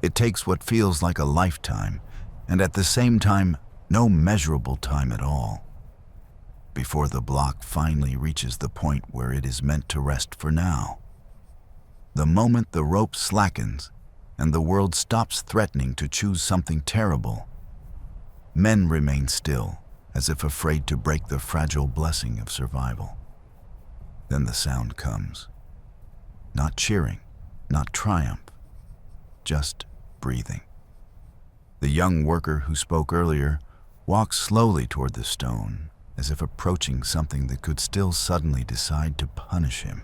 It takes what feels like a lifetime, and at the same time, no measurable time at all, before the block finally reaches the point where it is meant to rest for now. The moment the rope slackens and the world stops threatening to choose something terrible, men remain still, as if afraid to break the fragile blessing of survival. Then the sound comes. Not cheering, not triumph, just breathing. The young worker who spoke earlier walks slowly toward the stone, as if approaching something that could still suddenly decide to punish him.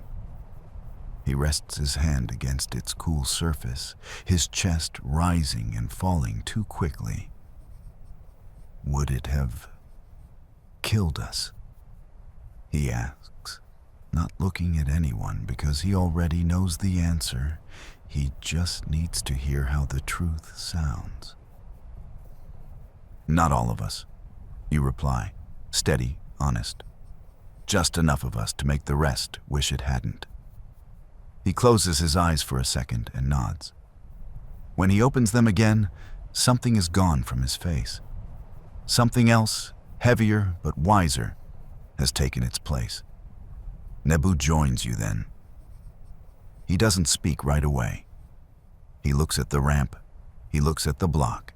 He rests his hand against its cool surface, his chest rising and falling too quickly. Would it have killed us? He asks, not looking at anyone because he already knows the answer. He just needs to hear how the truth sounds. "Not all of us," you reply, steady, honest. "Just enough of us to make the rest wish it hadn't." He closes his eyes for a second and nods. When he opens them again, something is gone from his face. Something else, heavier but wiser, has taken its place. Nebu joins you then. He doesn't speak right away. He looks at the ramp. He looks at the block.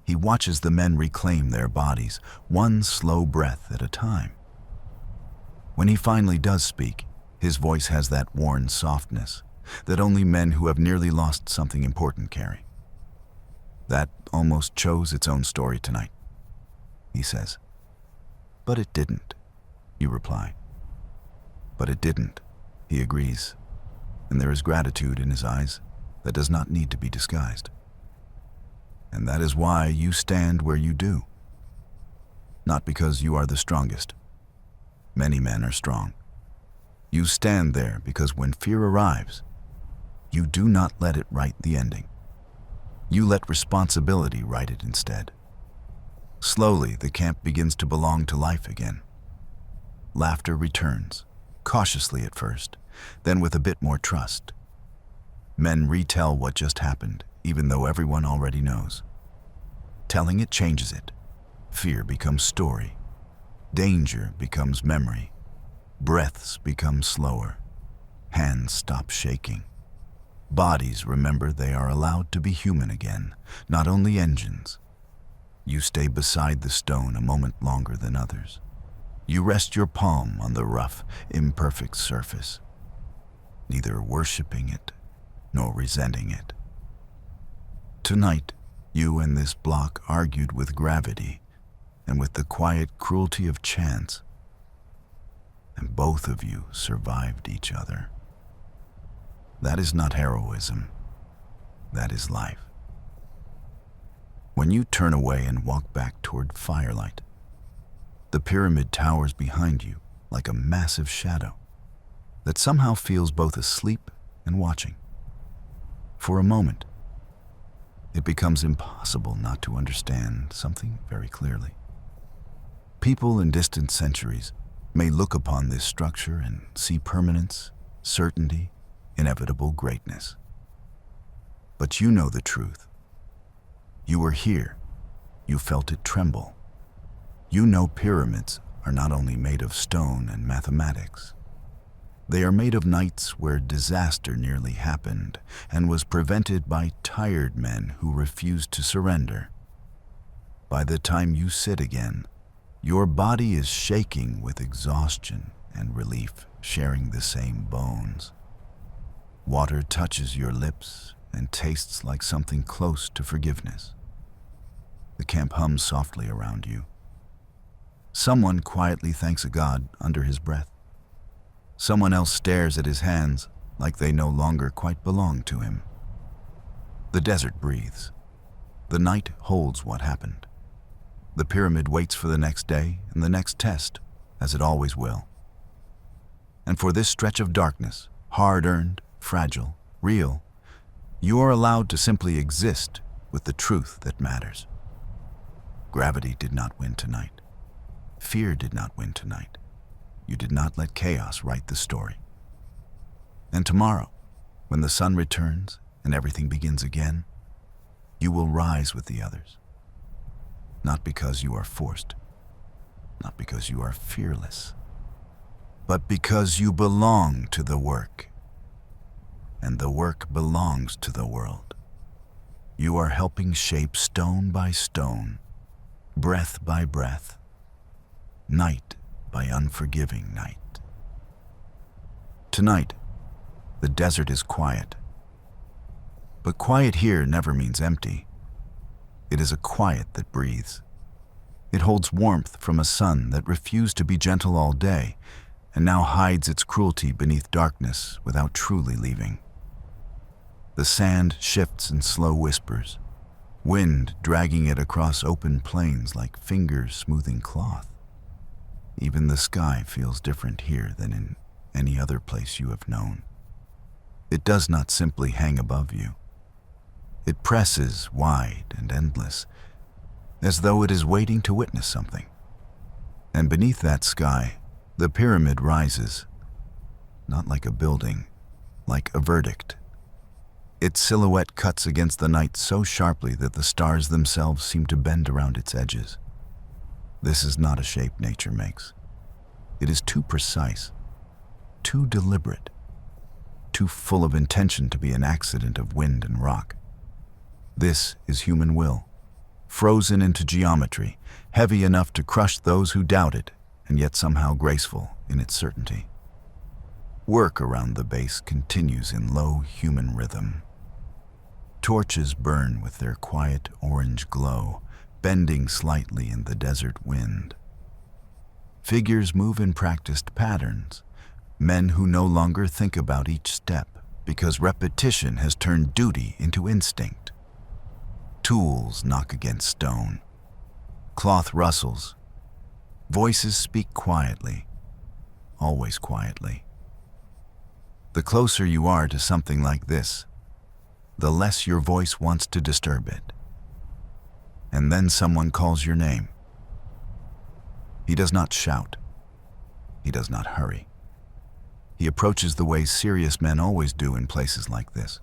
He watches the men reclaim their bodies, one slow breath at a time. When he finally does speak, his voice has that worn softness that only men who have nearly lost something important carry. "That almost chose its own story tonight," he says. "But it didn't," you reply. "But it didn't," he agrees, and there is gratitude in his eyes that does not need to be disguised. And that is why you stand where you do. Not because you are the strongest. Many men are strong. You stand there because when fear arrives, you do not let it write the ending. You let responsibility write it instead. Slowly, the camp begins to belong to life again. Laughter returns, cautiously at first, then with a bit more trust. Men retell what just happened, even though everyone already knows. Telling it changes it. Fear becomes story. Danger becomes memory. Breaths become slower. Hands stop shaking. Bodies remember they are allowed to be human again, not only engines. You stay beside the stone a moment longer than others. You rest your palm on the rough, imperfect surface, neither worshiping it nor resenting it. Tonight, you and this block argued with gravity and with the quiet cruelty of chance, and both of you survived each other. That is not heroism. That is life. When you turn away and walk back toward firelight, the pyramid towers behind you like a massive shadow that somehow feels both asleep and watching. For a moment, it becomes impossible not to understand something very clearly. People in distant centuries may look upon this structure and see permanence, certainty, inevitable greatness. But you know the truth. You were here. You felt it tremble. You know pyramids are not only made of stone and mathematics. They are made of nights where disaster nearly happened and was prevented by tired men who refused to surrender. By the time you sit again, your body is shaking with exhaustion and relief, sharing the same bones. Water touches your lips and tastes like something close to forgiveness. The camp hums softly around you. Someone quietly thanks a god under his breath. Someone else stares at his hands like they no longer quite belong to him. The desert breathes. The night holds what happened. The pyramid waits for the next day and the next test, as it always will. And for this stretch of darkness, hard-earned, fragile, real, you are allowed to simply exist with the truth that matters. Gravity did not win tonight. Fear did not win tonight. You did not let chaos write the story. And tomorrow, when the sun returns and everything begins again, you will rise with the others. Not because you are forced, not because you are fearless, but because you belong to the work. And the work belongs to the world. You are helping shape stone by stone, breath by breath, night by unforgiving night. Tonight, the desert is quiet. But quiet here never means empty. It is a quiet that breathes. It holds warmth from a sun that refused to be gentle all day and now hides its cruelty beneath darkness without truly leaving. The sand shifts in slow whispers, wind dragging it across open plains like fingers smoothing cloth. Even the sky feels different here than in any other place you have known. It does not simply hang above you. It presses wide and endless, as though it is waiting to witness something. And beneath that sky, the pyramid rises, not like a building, like a verdict. Its silhouette cuts against the night so sharply that the stars themselves seem to bend around its edges. This is not a shape nature makes. It is too precise, too deliberate, too full of intention to be an accident of wind and rock. This is human will, frozen into geometry, heavy enough to crush those who doubt it, and yet somehow graceful in its certainty. Work around the base continues in low human rhythm. Torches burn with their quiet orange glow, bending slightly in the desert wind. Figures move in practiced patterns, men who no longer think about each step because repetition has turned duty into instinct. Tools knock against stone. Cloth rustles. Voices speak quietly, always quietly. The closer you are to something like this, the less your voice wants to disturb it. And then someone calls your name. He does not shout. He does not hurry. He approaches the way serious men always do in places like this.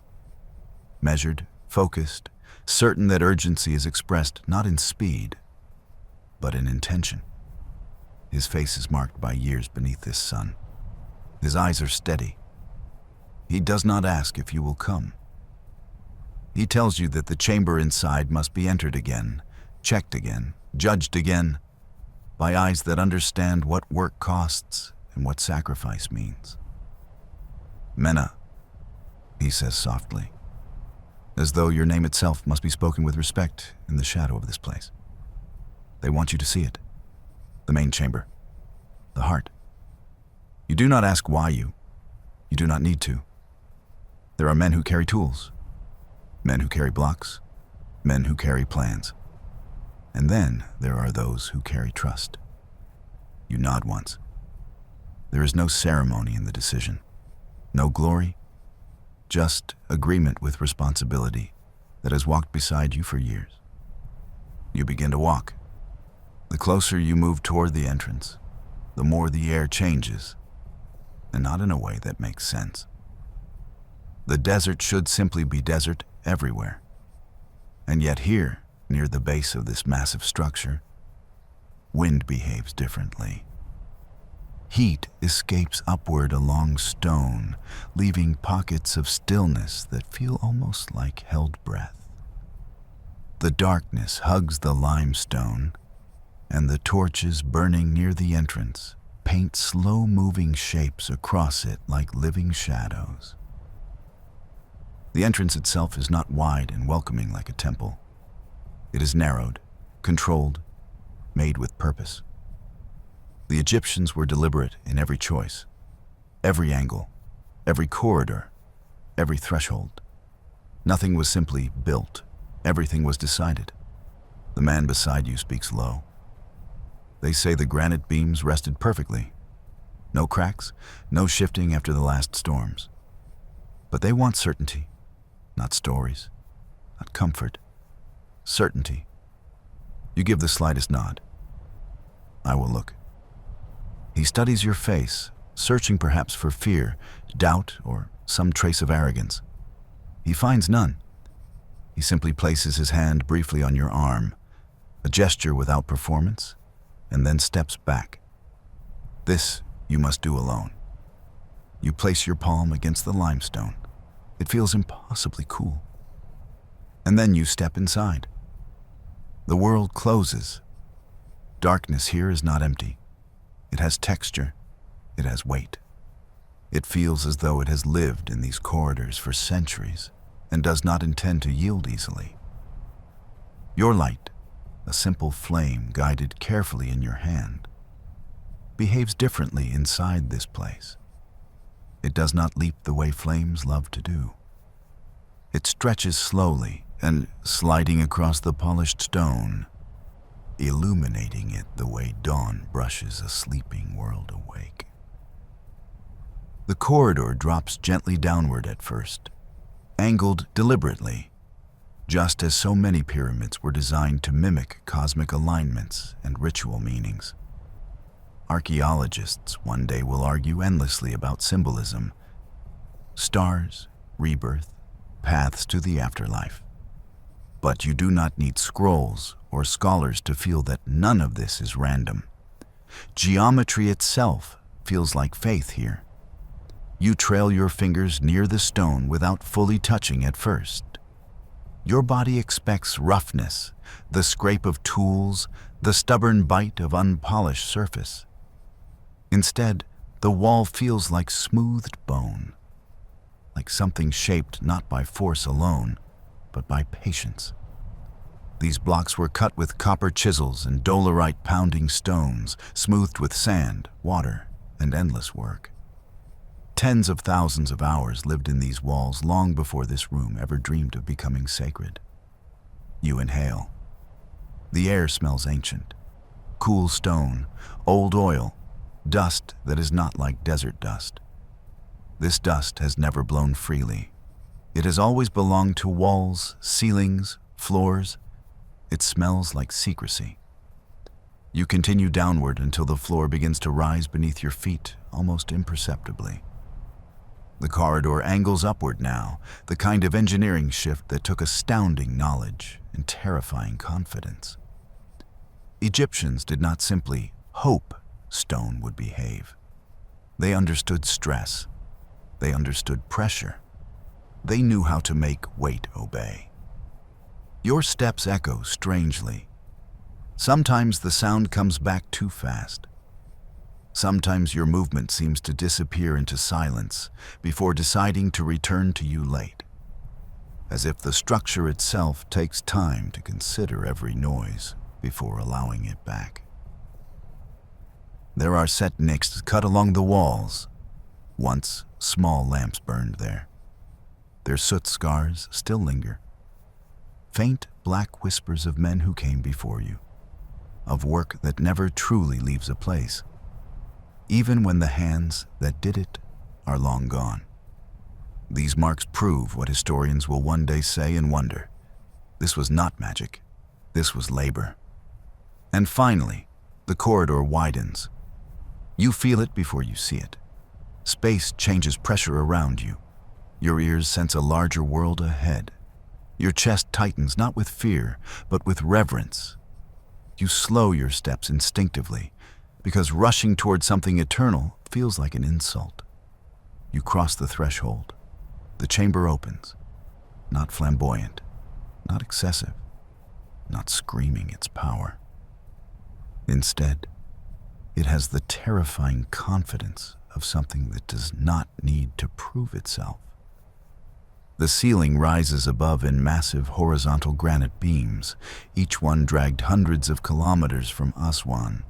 Measured, focused, certain that urgency is expressed not in speed, but in intention. His face is marked by years beneath this sun. His eyes are steady. He does not ask if you will come. He tells you that the chamber inside must be entered again, checked again, judged again, by eyes that understand what work costs and what sacrifice means. Mena, he says softly, as though your name itself must be spoken with respect in the shadow of this place. They want you to see it. The main chamber. The heart. You do not ask why you do not need to. There are men who carry tools, men who carry blocks, men who carry plans. And then there are those who carry trust. You nod once. There is no ceremony in the decision, no glory, just agreement with responsibility that has walked beside you for years. You begin to walk. The closer you move toward the entrance, the more the air changes, and not in a way that makes sense. The desert should simply be desert everywhere. And yet here, near the base of this massive structure, wind behaves differently. Heat escapes upward along stone, leaving pockets of stillness that feel almost like held breath. The darkness hugs the limestone, and the torches burning near the entrance paint slow-moving shapes across it like living shadows. The entrance itself is not wide and welcoming like a temple. It is narrowed, controlled, made with purpose. The Egyptians were deliberate in every choice, every angle, every corridor, every threshold. Nothing was simply built. Everything was decided. The man beside you speaks low. They say the granite beams rested perfectly. No cracks, no shifting after the last storms. But they want certainty, not stories, not comfort. Certainty. You give the slightest nod. I will look. He studies your face, searching perhaps for fear, doubt, or some trace of arrogance. He finds none. He simply places his hand briefly on your arm, a gesture without performance, and then steps back. This you must do alone. You place your palm against the limestone. It feels impossibly cool. And then you step inside. The world closes. Darkness here is not empty. It has texture. It has weight. It feels as though it has lived in these corridors for centuries and does not intend to yield easily. Your light, a simple flame guided carefully in your hand, behaves differently inside this place. It does not leap the way flames love to do. It stretches slowly and sliding across the polished stone, illuminating it the way dawn brushes a sleeping world awake. The corridor drops gently downward at first, angled deliberately, just as so many pyramids were designed to mimic cosmic alignments and ritual meanings. Archaeologists one day will argue endlessly about symbolism, stars, rebirth, paths to the afterlife. But you do not need scrolls or scholars to feel that none of this is random. Geometry itself feels like faith here. You trail your fingers near the stone without fully touching at first. Your body expects roughness, the scrape of tools, the stubborn bite of unpolished surface. Instead, the wall feels like smoothed bone, like something shaped not by force alone, but by patience. These blocks were cut with copper chisels and dolerite pounding stones, smoothed with sand, water, and endless work. Tens of thousands of hours lived in these walls long before this room ever dreamed of becoming sacred. You inhale. The air smells ancient. Cool stone, old oil, dust that is not like desert dust. This dust has never blown freely. It has always belonged to walls, ceilings, floors. It smells like secrecy. You continue downward until the floor begins to rise beneath your feet almost imperceptibly. The corridor angles upward now, the kind of engineering shift that took astounding knowledge and terrifying confidence. Egyptians did not simply hope stone would behave. They understood stress. They understood pressure. They knew how to make weight obey. Your steps echo strangely. Sometimes the sound comes back too fast. Sometimes your movement seems to disappear into silence before deciding to return to you late, as if the structure itself takes time to consider every noise before allowing it back. There are set nicks cut along the walls. Once, small lamps burned there. Their soot scars still linger. Faint black whispers of men who came before you, of work that never truly leaves a place, even when the hands that did it are long gone. These marks prove what historians will one day say and wonder. This was not magic. This was labor. And finally, the corridor widens. You feel it before you see it. Space changes pressure around you. Your ears sense a larger world ahead. Your chest tightens not with fear, but with reverence. You slow your steps instinctively, because rushing toward something eternal feels like an insult. You cross the threshold. The chamber opens, not flamboyant, not excessive, not screaming its power. Instead, it has the terrifying confidence of something that does not need to prove itself. The ceiling rises above in massive horizontal granite beams, each one dragged hundreds of kilometers from Aswan,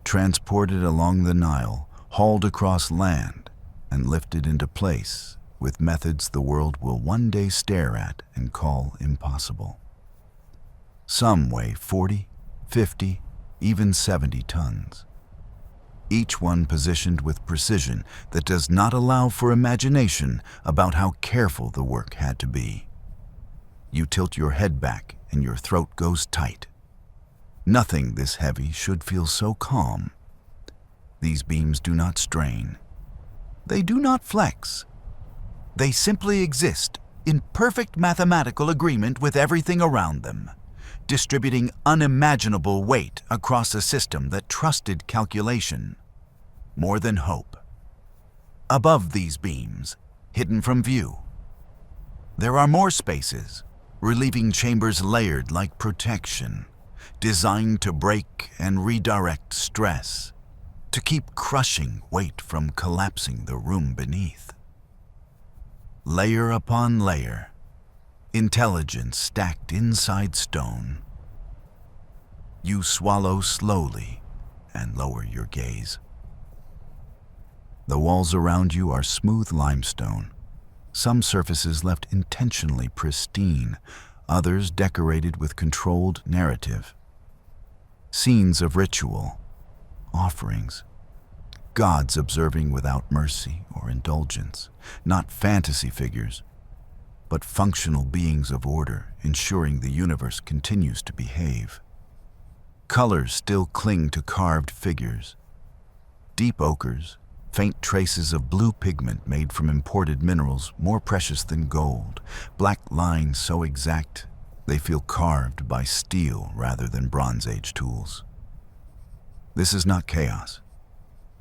transported along the Nile, hauled across land, and lifted into place with methods the world will one day stare at and call impossible. Some weigh 40, 50, even 70 tons. Each one positioned with precision that does not allow for imagination about how careful the work had to be. You tilt your head back and your throat goes tight. Nothing this heavy should feel so calm. These beams do not strain. They do not flex. They simply exist in perfect mathematical agreement with everything around them, distributing unimaginable weight across a system that trusted calculation more than hope. Above these beams, hidden from view, there are more spaces, relieving chambers layered like protection, designed to break and redirect stress, to keep crushing weight from collapsing the room beneath. Layer upon layer, intelligence stacked inside stone. You swallow slowly and lower your gaze. The walls around you are smooth limestone, some surfaces left intentionally pristine, others decorated with controlled narrative. Scenes of ritual, offerings, gods observing without mercy or indulgence, not fantasy figures, but functional beings of order, ensuring the universe continues to behave. Colors still cling to carved figures. Deep ochres, faint traces of blue pigment made from imported minerals more precious than gold, black lines so exact they feel carved by steel rather than Bronze Age tools. This is not chaos.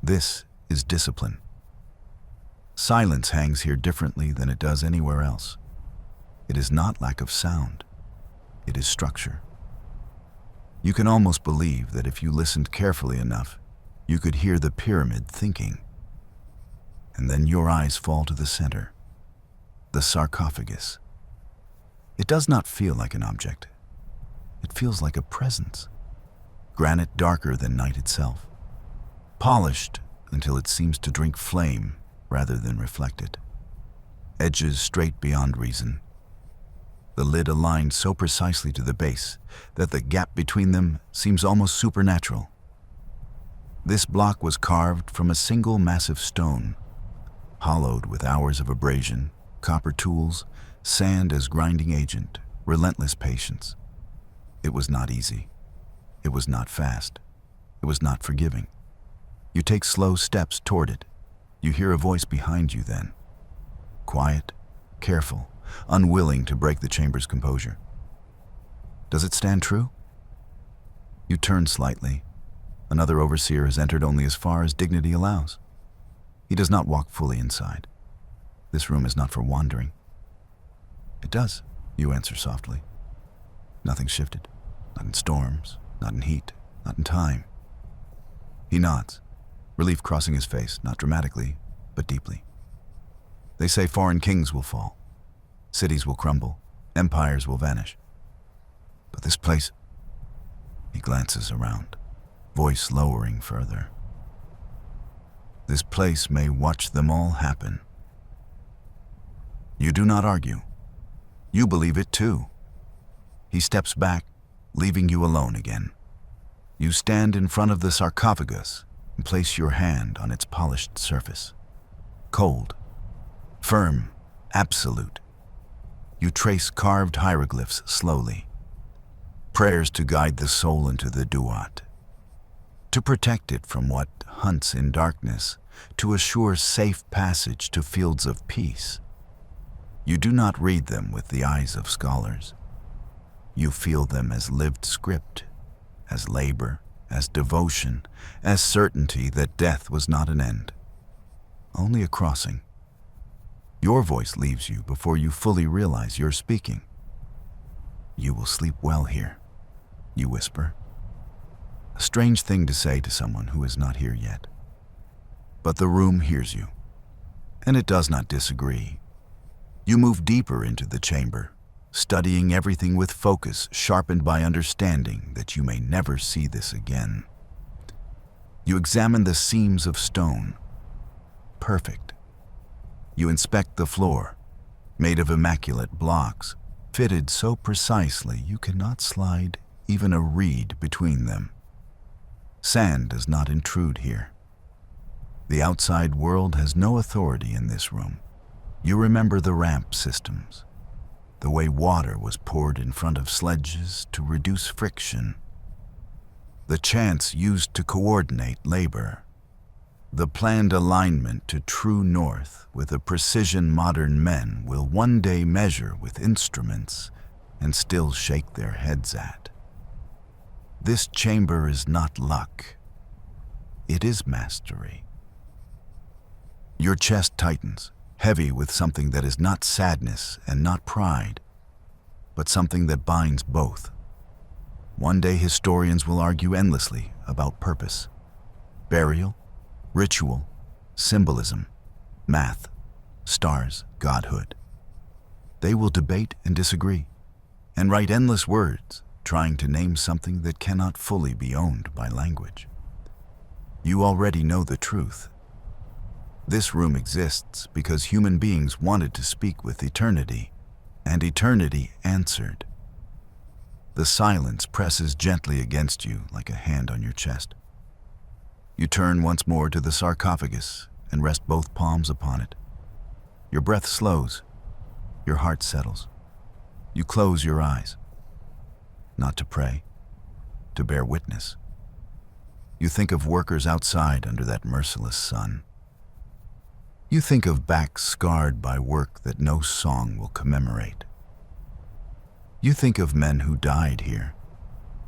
This is discipline. Silence hangs here differently than it does anywhere else. It is not lack of sound. It is structure. You can almost believe that if you listened carefully enough, you could hear the pyramid thinking. And then your eyes fall to the center, the sarcophagus. It does not feel like an object. It feels like a presence. Granite darker than night itself. Polished until it seems to drink flame rather than reflect it. Edges straight beyond reason. The lid aligned so precisely to the base that the gap between them seems almost supernatural. This block was carved from a single massive stone, hollowed with hours of abrasion, copper tools, sand as grinding agent, relentless patience. It was not easy. It was not fast. It was not forgiving. You take slow steps toward it. You hear a voice behind you then. Quiet, careful, unwilling to break the chamber's composure. Does it stand true? You turn slightly. Another overseer has entered only as far as dignity allows. He does not walk fully inside. This room is not for wandering. It does, you answer softly. Nothing shifted. Not in storms, not in heat, not in time. He nods, relief crossing his face, not dramatically, but deeply. They say foreign kings will fall. Cities will crumble. Empires will vanish. But this place... He glances around, voice lowering further. This place may watch them all happen. You do not argue. You believe it too. He steps back, leaving you alone again. You stand in front of the sarcophagus and place your hand on its polished surface. Cold, firm, absolute. You trace carved hieroglyphs slowly. Prayers to guide the soul into the duat. To protect it from what hunts in darkness, to assure safe passage to fields of peace. You do not read them with the eyes of scholars. You feel them as lived script, as labor, as devotion, as certainty that death was not an end, only a crossing. Your voice leaves you before you fully realize you're speaking. You will sleep well here, you whisper. A strange thing to say to someone who is not here yet. But the room hears you, and it does not disagree. You move deeper into the chamber, studying everything with focus sharpened by understanding that you may never see this again. You examine the seams of stone. Perfect. You inspect the floor, made of immaculate blocks, fitted so precisely you cannot slide even a reed between them. Sand does not intrude here. The outside world has no authority in this room. You remember the ramp systems, the way water was poured in front of sledges to reduce friction, the chants used to coordinate labor, the planned alignment to true north with a precision modern men will one day measure with instruments and still shake their heads at. This chamber is not luck. It is mastery. Your chest tightens, heavy with something that is not sadness and not pride, but something that binds both. One day historians will argue endlessly about purpose, burial, ritual, symbolism, math, stars, godhood. They will debate and disagree, and write endless words trying to name something that cannot fully be owned by language. You already know the truth. This room exists because human beings wanted to speak with eternity, and eternity answered. The silence presses gently against you like a hand on your chest. You turn once more to the sarcophagus and rest both palms upon it. Your breath slows. Your heart settles. You close your eyes. Not to pray, to bear witness. You think of workers outside under that merciless sun. You think of backs scarred by work that no song will commemorate. You think of men who died here,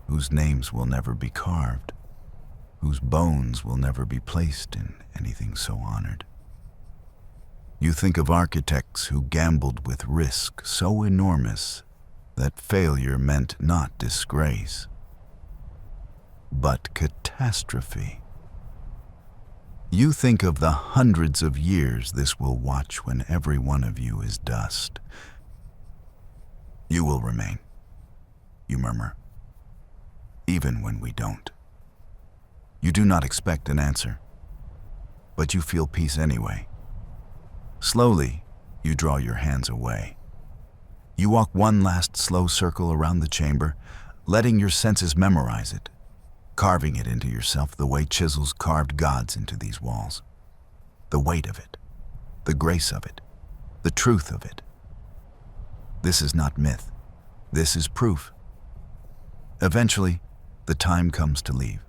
whose names will never be carved, whose bones will never be placed in anything so honored. You think of architects who gambled with risk so enormous that failure meant not disgrace, but catastrophe. You think of the hundreds of years this will watch when every one of you is dust. You will remain, you murmur, even when we don't. You do not expect an answer, but you feel peace anyway. Slowly, you draw your hands away. You walk one last slow circle around the chamber, letting your senses memorize it, carving it into yourself the way chisels carved gods into these walls. The weight of it, the grace of it, the truth of it. This is not myth. This is proof. Eventually, the time comes to leave.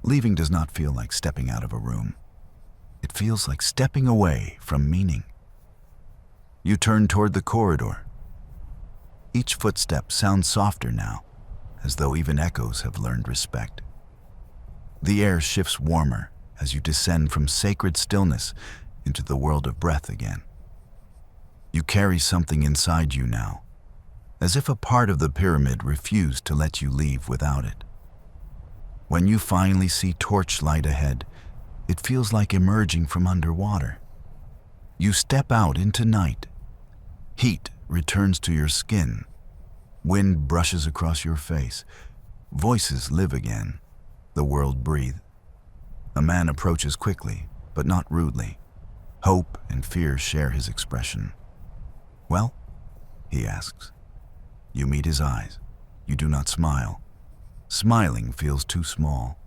Leaving does not feel like stepping out of a room. It feels like stepping away from meaning. You turn toward the corridor. Each footstep sounds softer now, as though even echoes have learned respect. The air shifts warmer as you descend from sacred stillness into the world of breath again. You carry something inside you now, as if a part of the pyramid refused to let you leave without it. When you finally see torchlight ahead, it feels like emerging from underwater. You step out into night. Heat returns to your skin. Wind brushes across your face. Voices live again. The world breathes. A man approaches quickly, but not rudely. Hope and fear share his expression. "Well?" he asks. You meet his eyes. You do not smile. Smiling feels too small.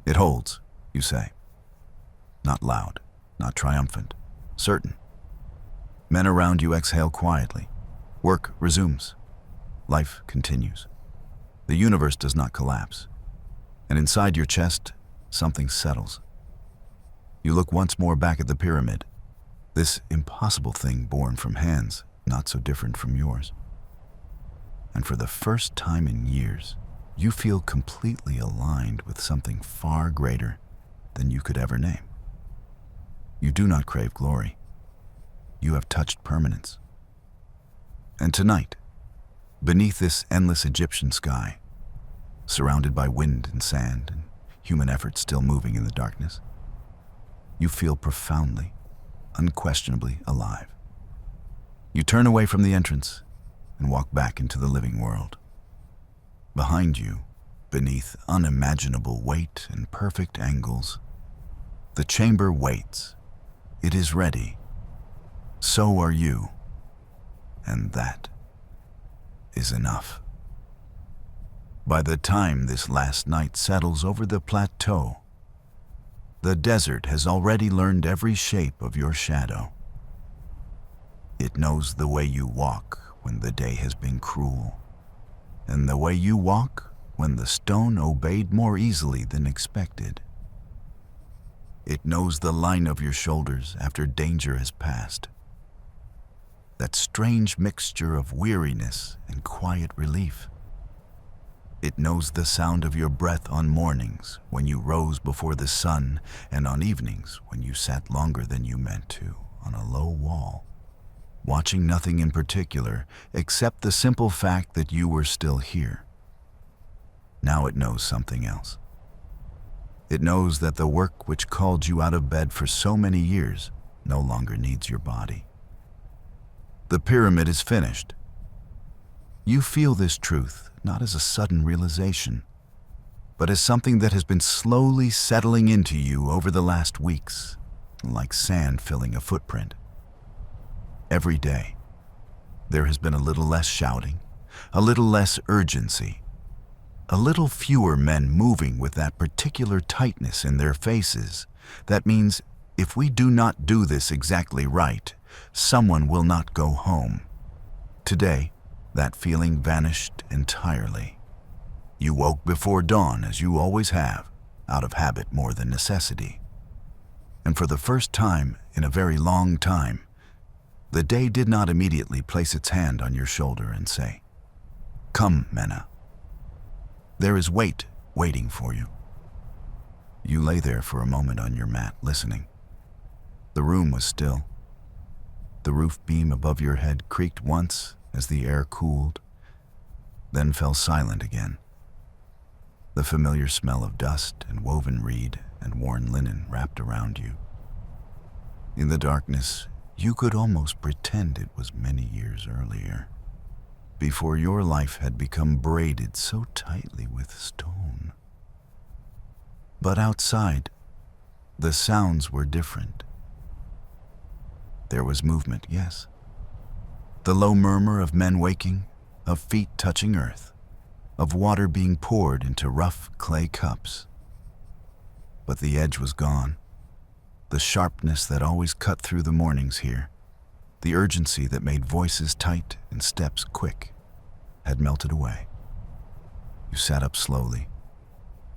"It holds," you say. Not loud, not triumphant, certain. Men around you exhale quietly. Work resumes. Life continues. The universe does not collapse. And inside your chest, something settles. You look once more back at the pyramid, this impossible thing born from hands not so different from yours. And for the first time in years, you feel completely aligned with something far greater than you could ever name. You do not crave glory. You have touched permanence. And tonight, beneath this endless Egyptian sky, surrounded by wind and sand and human effort still moving in the darkness, you feel profoundly, unquestionably alive. You turn away from the entrance and walk back into the living world. Behind you, beneath unimaginable weight and perfect angles, the chamber waits. It is ready. So are you. And that is enough. By the time this last night settles over the plateau, the desert has already learned every shape of your shadow. It knows the way you walk when the day has been cruel, and the way you walk when the stone obeyed more easily than expected. It knows the line of your shoulders after danger has passed. That strange mixture of weariness and quiet relief. It knows the sound of your breath on mornings when you rose before the sun and on evenings when you sat longer than you meant to on a low wall, watching nothing in particular except the simple fact that you were still here. Now it knows something else. It knows that the work which called you out of bed for so many years no longer needs your body. The pyramid is finished. You feel this truth not as a sudden realization, but as something that has been slowly settling into you over the last weeks, like sand filling a footprint. Every day, there has been a little less shouting, a little less urgency, a little fewer men moving with that particular tightness in their faces. That means if we do not do this exactly right, someone will not go home. Today, that feeling vanished entirely. You woke before dawn, as you always have, out of habit more than necessity. And for the first time in a very long time, the day did not immediately place its hand on your shoulder and say, "Come, Mena." There is weight waiting for you. You lay there for a moment on your mat, listening. The room was still. The roof beam above your head creaked once as the air cooled, then fell silent again. The familiar smell of dust and woven reed and worn linen wrapped around you. In the darkness, you could almost pretend it was many years earlier, before your life had become braided so tightly with stone. But outside, the sounds were different. There was movement, yes. The low murmur of men waking, of feet touching earth, of water being poured into rough clay cups. But the edge was gone. The sharpness that always cut through the mornings here, the urgency that made voices tight and steps quick, had melted away. You sat up slowly.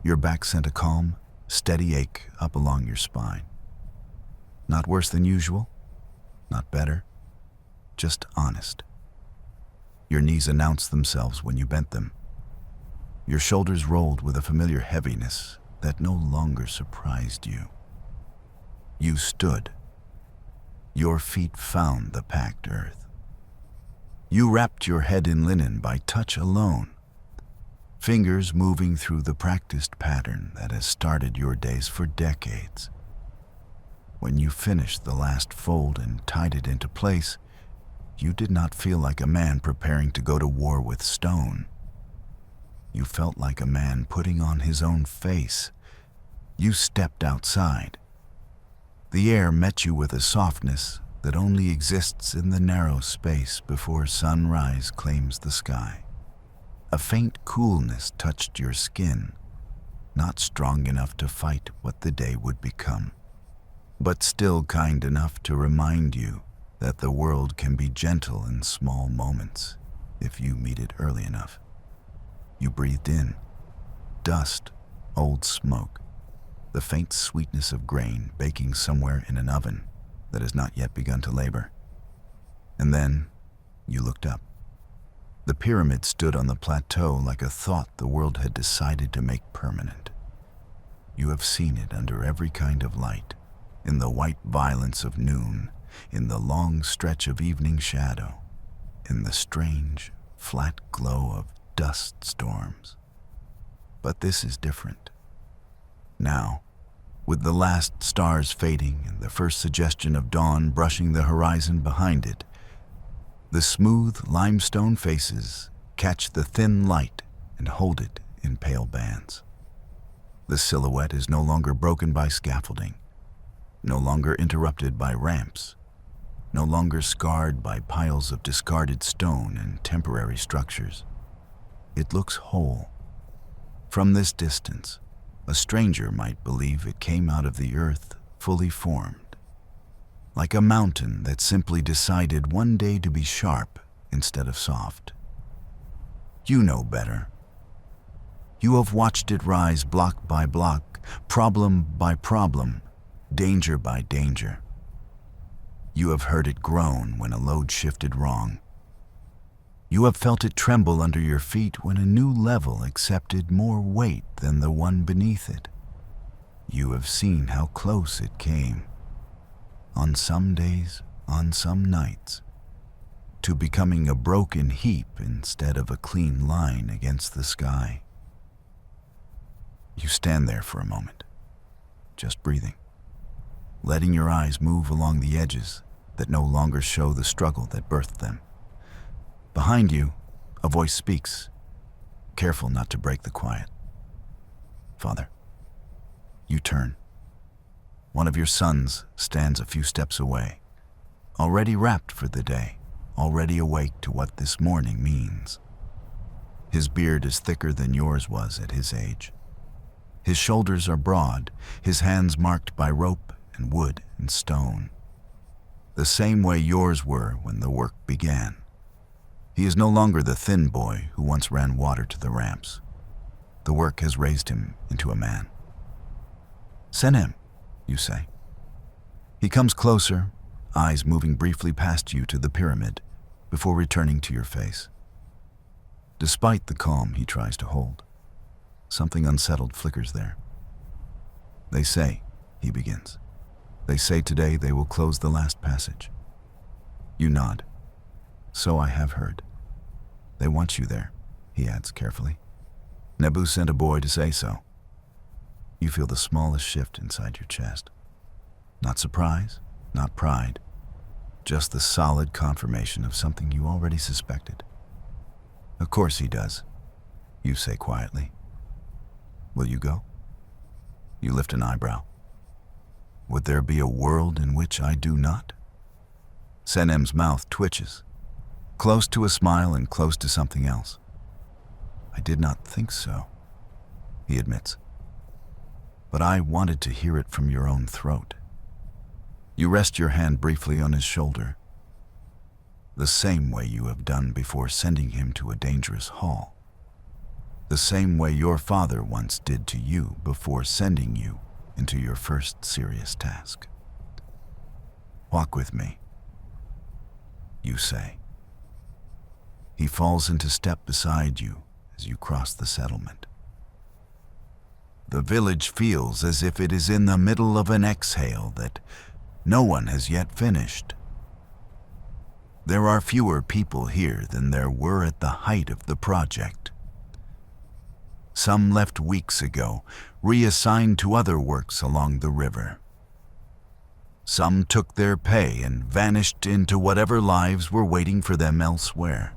Your back sent a calm, steady ache up along your spine. Not worse than usual, not better, just honest. Your knees announced themselves when you bent them. Your shoulders rolled with a familiar heaviness that no longer surprised you. You stood. Your feet found the packed earth. You wrapped your head in linen by touch alone, fingers moving through the practiced pattern that has started your days for decades. When you finished the last fold and tied it into place, you did not feel like a man preparing to go to war with stone. You felt like a man putting on his own face. You stepped outside. The air met you with a softness that only exists in the narrow space before sunrise claims the sky. A faint coolness touched your skin, not strong enough to fight what the day would become, but still kind enough to remind you that the world can be gentle in small moments if you meet it early enough. You breathed in dust, old smoke, the faint sweetness of grain baking somewhere in an oven that has not yet begun to labor. And then you looked up. The pyramid stood on the plateau like a thought the world had decided to make permanent. You have seen it under every kind of light, in the white violence of noon, in the long stretch of evening shadow, in the strange, flat glow of dust storms. But this is different. Now, with the last stars fading and the first suggestion of dawn brushing the horizon behind it, the smooth limestone faces catch the thin light and hold it in pale bands. The silhouette is no longer broken by scaffolding, no longer interrupted by ramps, no longer scarred by piles of discarded stone and temporary structures. It looks whole. From this distance, a stranger might believe it came out of the earth fully formed, like a mountain that simply decided one day to be sharp instead of soft. You know better. You have watched it rise block by block, problem by problem, danger by danger. You have heard it groan when a load shifted wrong. You have felt it tremble under your feet when a new level accepted more weight than the one beneath it. You have seen how close it came, on some days, on some nights, to becoming a broken heap instead of a clean line against the sky. You stand there for a moment, just breathing, letting your eyes move along the edges that no longer show the struggle that birthed them. Behind you, a voice speaks, careful not to break the quiet. Father. You turn. One of your sons stands a few steps away, already wrapped for the day, already awake to what this morning means. His beard is thicker than yours was at his age. His shoulders are broad, his hands marked by rope and wood and stone, the same way yours were when the work began. He is no longer the thin boy who once ran water to the ramps. The work has raised him into a man. Send him, you say. He comes closer, eyes moving briefly past you to the pyramid before returning to your face. Despite the calm he tries to hold, something unsettled flickers there. They say, he begins, they say today they will close the last passage. You nod. So I have heard. They want you there, he adds carefully. Nebu sent a boy to say so. You feel the smallest shift inside your chest. Not surprise, not pride, just the solid confirmation of something you already suspected. Of course he does, you say quietly. Will you go? You lift an eyebrow. Would there be a world in which I do not? Senem's mouth twitches, close to a smile and close to something else. I did not think so, he admits. But I wanted to hear it from your own throat. You rest your hand briefly on his shoulder, the same way you have done before sending him to a dangerous haul, the same way your father once did to you before sending you into your first serious task. Walk with me, you say. He falls into step beside you as you cross the settlement. the village feels as if it is in the middle of an exhale that no one has yet finished. There are fewer people here than there were at the height of the project. Some left weeks ago, reassigned to other works along the river. Some took their pay and vanished into whatever lives were waiting for them elsewhere.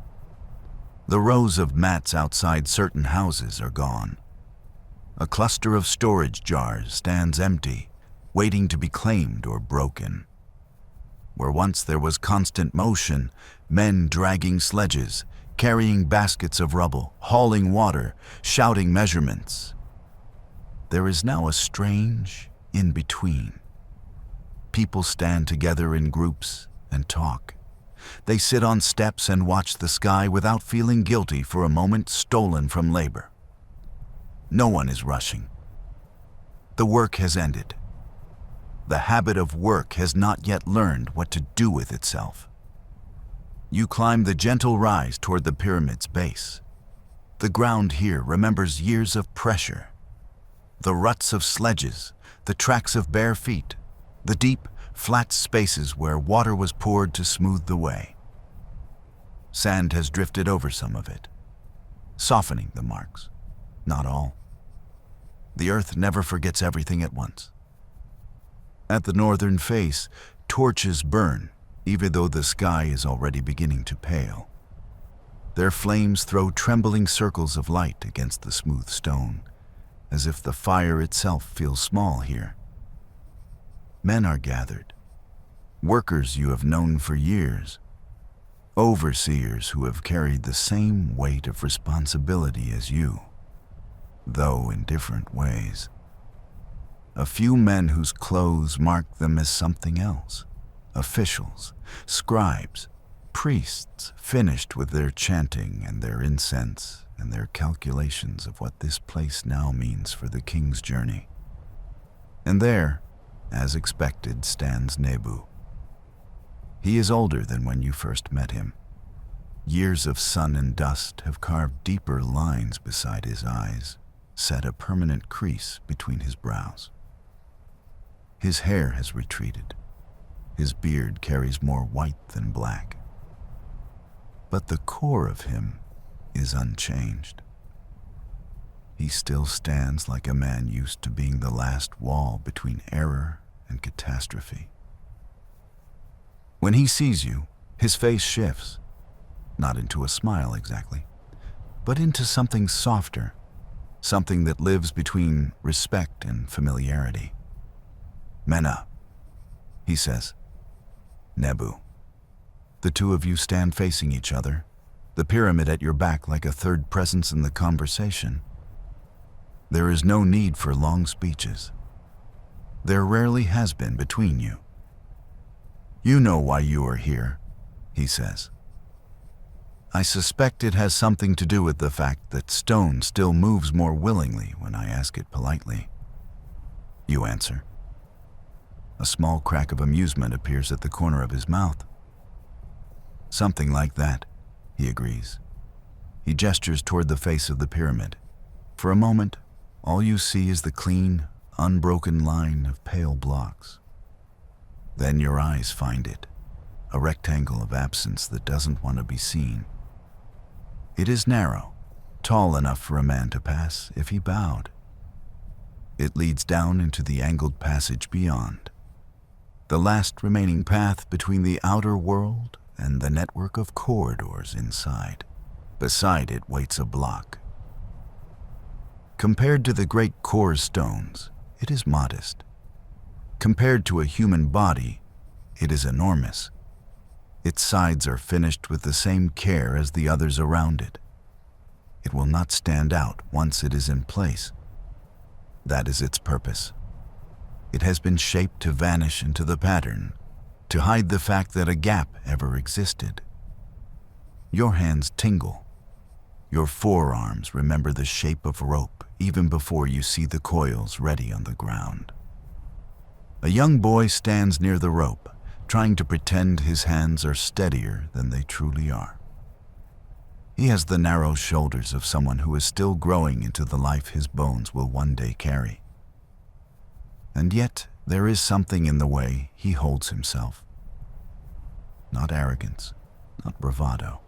The rows of mats outside certain houses are gone. A cluster of storage jars stands empty, waiting to be claimed or broken. Where once there was constant motion, men dragging sledges, carrying baskets of rubble, hauling water, shouting measurements, there is now a strange in-between. People stand together in groups and talk. They sit on steps and watch the sky without feeling guilty for a moment stolen from labor. No one is rushing. The work has ended. The habit of work has not yet learned what to do with itself. You climb the gentle rise toward the pyramid's base. The ground here remembers years of pressure. The ruts of sledges, the tracks of bare feet, the deep, flat spaces where water was poured to smooth the way. Sand has drifted over some of it, softening the marks, not all. The earth never forgets everything at once. At the northern face, torches burn, even though the sky is already beginning to pale. Their flames throw trembling circles of light against the smooth stone, as if the fire itself feels small here. Men are gathered, workers you have known for years, overseers who have carried the same weight of responsibility as you, though in different ways. A few men whose clothes mark them as something else, officials, scribes, priests finished with their chanting and their incense and their calculations of what this place now means for the king's journey. And there, as expected, stands Nebu. He is older than when you first met him. Years of sun and dust have carved deeper lines beside his eyes, set a permanent crease between his brows. His hair has retreated. His beard carries more white than black. But the core of him is unchanged. He still stands like a man used to being the last wall between error and catastrophe. When he sees you, his face shifts, not into a smile exactly, but into something softer, something that lives between respect and familiarity. "Mena," he says. "Nebu." The two of you stand facing each other, the pyramid at your back like a third presence in the conversation. There is no need for long speeches. There rarely has been between you. "You know why you are here," he says. "I suspect it has something to do with the fact that stone still moves more willingly when I ask it politely." You answer. A small crack of amusement appears at the corner of his mouth. "Something like that," he agrees. He gestures toward the face of the pyramid. For a moment, all you see is the clean, unbroken line of pale blocks. Then your eyes find it, a rectangle of absence that doesn't want to be seen. It is narrow, tall enough for a man to pass if he bowed. It leads down into the angled passage beyond, the last remaining path between the outer world and the network of corridors inside. Beside it waits a block. Compared to the great core stones, it is modest. Compared to a human body, it is enormous. Its sides are finished with the same care as the others around it. It will not stand out once it is in place. That is its purpose. It has been shaped to vanish into the pattern, to hide the fact that a gap ever existed. Your hands tingle. Your forearms remember the shape of rope even before you see the coils ready on the ground. A young boy stands near the rope, trying to pretend his hands are steadier than they truly are. He has the narrow shoulders of someone who is still growing into the life his bones will one day carry. And yet, there is something in the way he holds himself. Not arrogance, not bravado,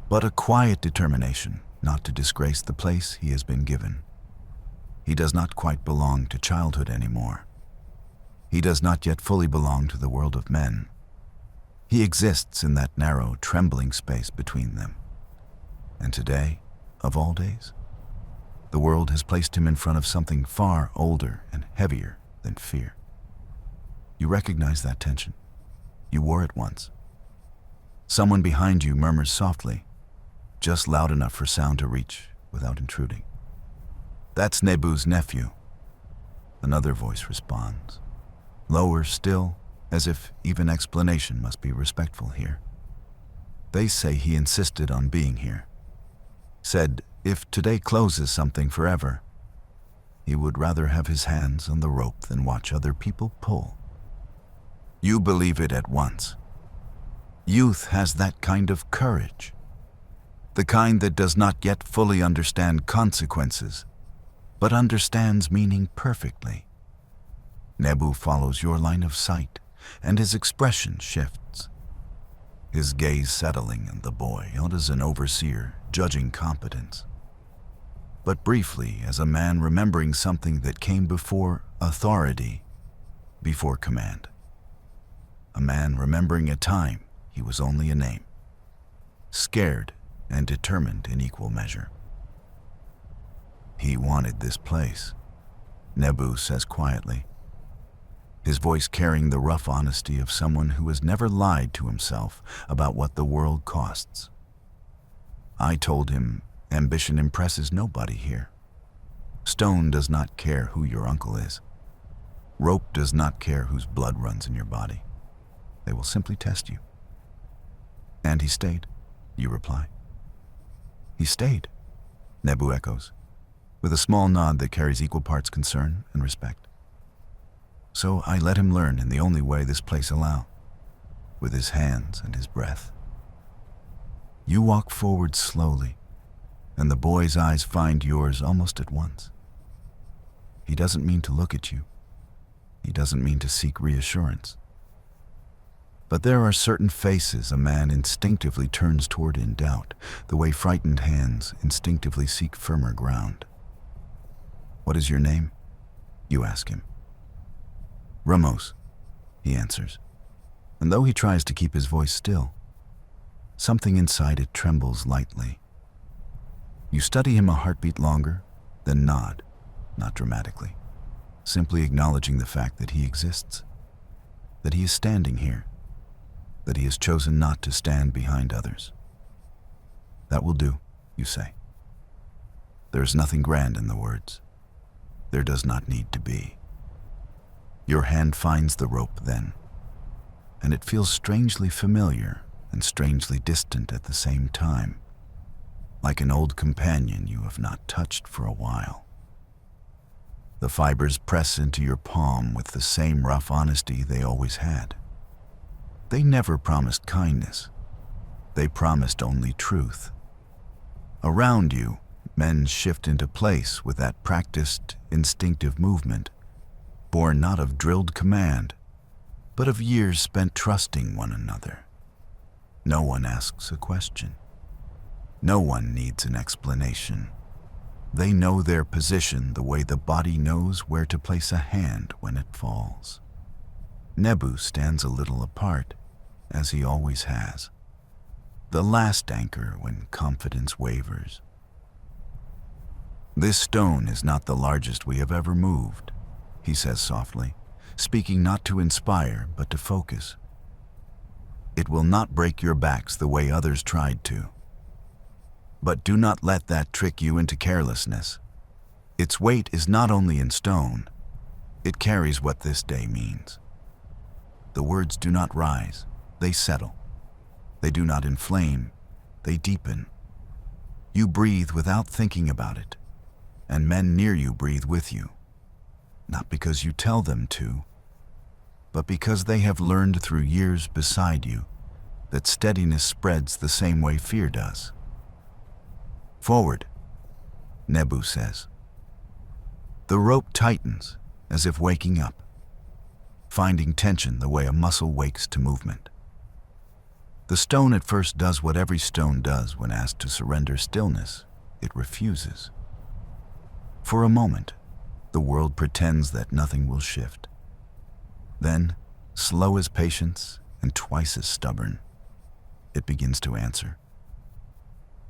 but a quiet determination not to disgrace the place he has been given. He does not quite belong to childhood anymore. He does not yet fully belong to the world of men. He exists in that narrow, trembling space between them. And today, of all days, the world has placed him in front of something far older and heavier than fear. You recognize that tension. You wore it once. Someone behind you murmurs softly, just loud enough for sound to reach without intruding. That's Nebu's nephew. Another voice responds, lower still, as if even explanation must be respectful here. They say he insisted on being here. Said if today closes something forever, he would rather have his hands on the rope than watch other people pull. You believe it at once. Youth has that kind of courage. The kind that does not yet fully understand consequences, but understands meaning perfectly. Nebu follows your line of sight, and his expression shifts. His gaze settling on the boy, not as an overseer judging competence, but briefly as a man remembering something that came before authority, before command. A man remembering a time he was only a name, scared and determined in equal measure. He wanted this place, Nebu says quietly, his voice carrying the rough honesty of someone who has never lied to himself about what the world costs. I told him ambition impresses nobody here. Stone does not care who your uncle is. Rope does not care whose blood runs in your body. They will simply test you. And he stayed, you reply. He stayed, Nebu echoes, with a small nod that carries equal parts concern and respect. So I let him learn in the only way this place allows, with his hands and his breath. You walk forward slowly, and the boy's eyes find yours almost at once. He doesn't mean to look at you. He doesn't mean to seek reassurance. But there are certain faces a man instinctively turns toward in doubt, the way frightened hands instinctively seek firmer ground. What is your name? You ask him. Ramos, he answers, and though he tries to keep his voice still, something inside it trembles lightly. You study him a heartbeat longer, then nod, not dramatically, simply acknowledging the fact that he exists, that he is standing here, that he has chosen not to stand behind others. That will do, you say. There is nothing grand in the words. There does not need to be. Your hand finds the rope then, and it feels strangely familiar and strangely distant at the same time, like an old companion you have not touched for a while. The fibers press into your palm with the same rough honesty they always had. They never promised kindness. They promised only truth. Around you, men shift into place with that practiced, instinctive movement, born not of drilled command, but of years spent trusting one another. No one asks a question. No one needs an explanation. They know their position the way the body knows where to place a hand when it falls. Nebu stands a little apart, as he always has, the last anchor when confidence wavers. This stone is not the largest we have ever moved, he says softly, speaking not to inspire but to focus. It will not break your backs the way others tried to. But do not let that trick you into carelessness. Its weight is not only in stone, it carries what this day means. The words do not rise, they settle. They do not inflame, they deepen. You breathe without thinking about it, and men near you breathe with you, not because you tell them to, but because they have learned through years beside you that steadiness spreads the same way fear does. Forward, Nebu says. The rope tightens, as if waking up, finding tension the way a muscle wakes to movement. The stone at first does what every stone does when asked to surrender stillness. It refuses. For a moment, the world pretends that nothing will shift. Then, slow as patience and twice as stubborn, it begins to answer.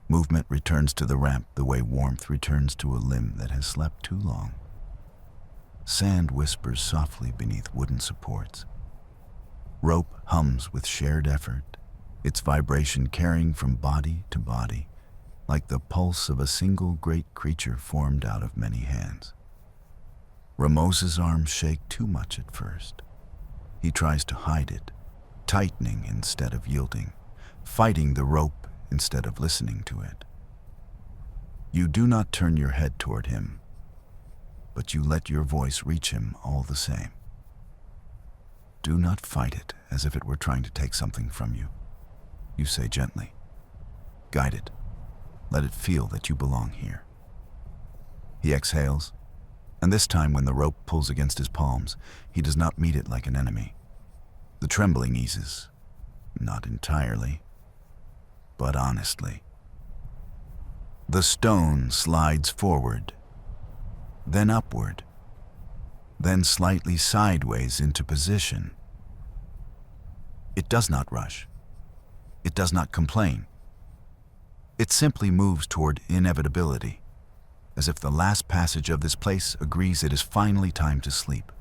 Movement returns to the ramp the way warmth returns to a limb that has slept too long. Sand whispers softly beneath wooden supports. Rope hums with shared effort, its vibration carrying from body to body, like the pulse of a single great creature formed out of many hands. Ramos's arms shake too much at first. He tries to hide it, tightening instead of yielding, fighting the rope instead of listening to it. You do not turn your head toward him, but you let your voice reach him all the same. Do not fight it as if it were trying to take something from you. You say gently. Guide it. Let it feel that you belong here. He exhales, and this time when the rope pulls against his palms, he does not meet it like an enemy. The trembling eases, not entirely, but honestly. The stone slides forward, then upward, then slightly sideways into position. It does not rush. It does not complain. It simply moves toward inevitability, as if the last passage of this place agrees it is finally time to sleep.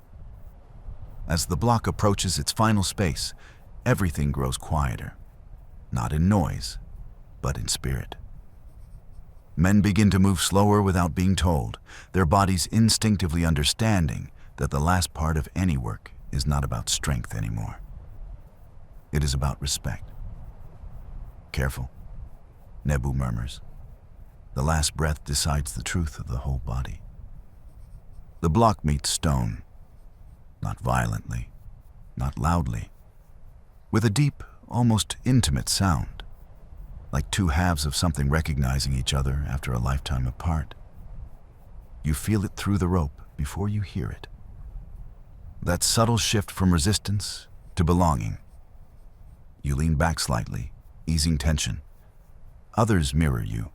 As the block approaches its final space, everything grows quieter, not in noise, but in spirit. Men begin to move slower without being told, their bodies instinctively understanding that the last part of any work is not about strength anymore. It is about respect. Careful, Nebu murmurs. The last breath decides the truth of the whole body. The block meets stone, not violently, not loudly, with a deep, almost intimate sound, like two halves of something recognizing each other after a lifetime apart. You feel it through the rope before you hear it. That subtle shift from resistance to belonging. You lean back slightly, easing tension. Others mirror you.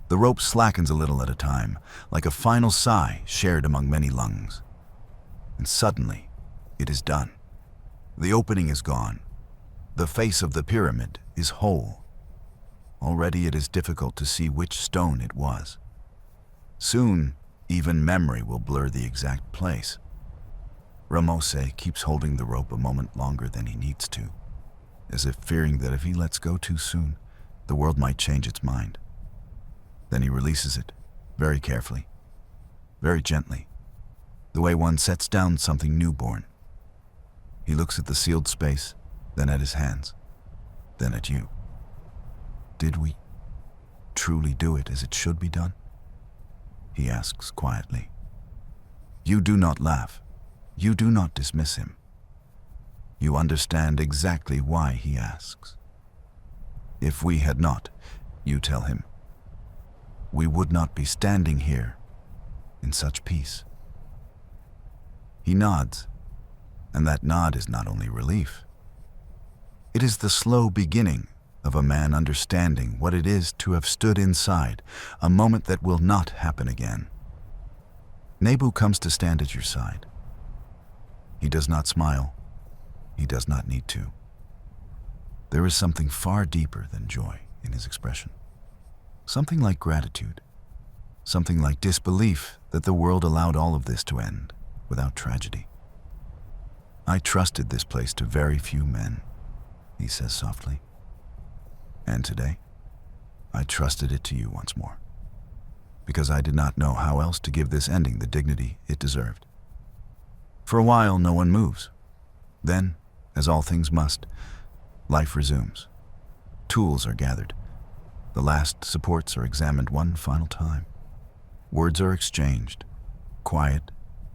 The rope slackens a little at a time, like a final sigh shared among many lungs. And suddenly, it is done. The opening is gone. The face of the pyramid is whole. Already it is difficult to see which stone it was. Soon, even memory will blur the exact place. Ramose keeps holding the rope a moment longer than he needs to, as if fearing that if he lets go too soon, the world might change its mind. Then he releases it, very carefully, very gently, the way one sets down something newborn. He looks at the sealed space, then at his hands, then at you. Did we truly do it as it should be done? He asks quietly. You do not laugh. You do not dismiss him. You understand exactly why he asks. If we had not, you tell him, we would not be standing here in such peace. He nods, and that nod is not only relief. It is the slow beginning of a man understanding what it is to have stood inside a moment that will not happen again. Nebu comes to stand at your side. He does not smile. He does not need to. There is something far deeper than joy in his expression. Something like gratitude. Something like disbelief that the world allowed all of this to end without tragedy. I trusted this place to very few men, he says softly. And today, I trusted it to you once more, because I did not know how else to give this ending the dignity it deserved. For a while, no one moves. Then, as all things must, life resumes. Tools are gathered. The last supports are examined one final time. Words are exchanged, quiet,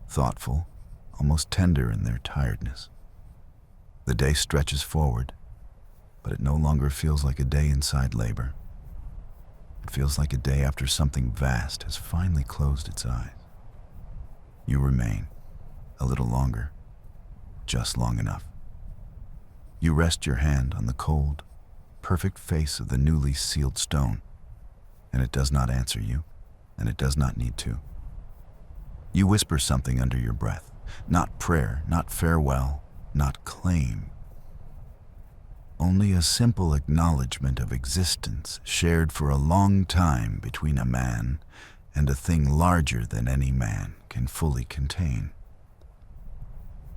thoughtful, almost tender in their tiredness. The day stretches forward, but it no longer feels like a day inside labor. It feels like a day after something vast has finally closed its eyes. You remain, a little longer, just long enough. You rest your hand on the cold, perfect face of the newly sealed stone, and it does not answer you, and it does not need to. You whisper something under your breath, not prayer, not farewell, not claim. Only a simple acknowledgement of existence shared for a long time between a man and a thing larger than any man can fully contain.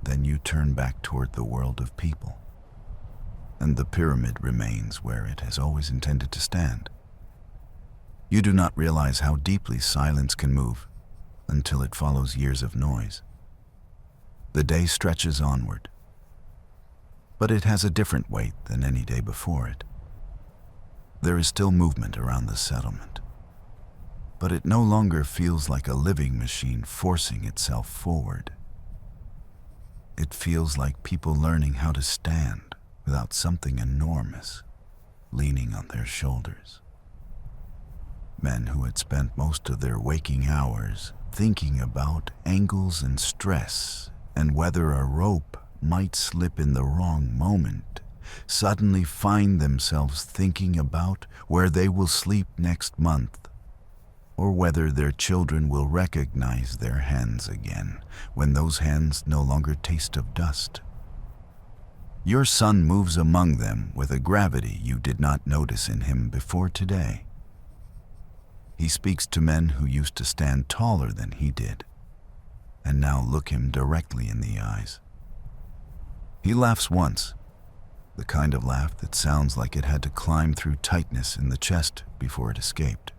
Then you turn back toward the world of people, and the pyramid remains where it has always intended to stand. You do not realize how deeply silence can move until it follows years of noise. The day stretches onward, but it has a different weight than any day before it. There is still movement around the settlement, but it no longer feels like a living machine forcing itself forward. It feels like people learning how to stand without something enormous leaning on their shoulders. Men who had spent most of their waking hours thinking about angles and stress and whether a rope might slip in the wrong moment suddenly find themselves thinking about where they will sleep next month, or whether their children will recognize their hands again when those hands no longer taste of dust. Your son moves among them with a gravity you did not notice in him before today. He speaks to men who used to stand taller than he did, and now look him directly in the eyes. He laughs once, the kind of laugh that sounds like it had to climb through tightness in the chest before it escaped.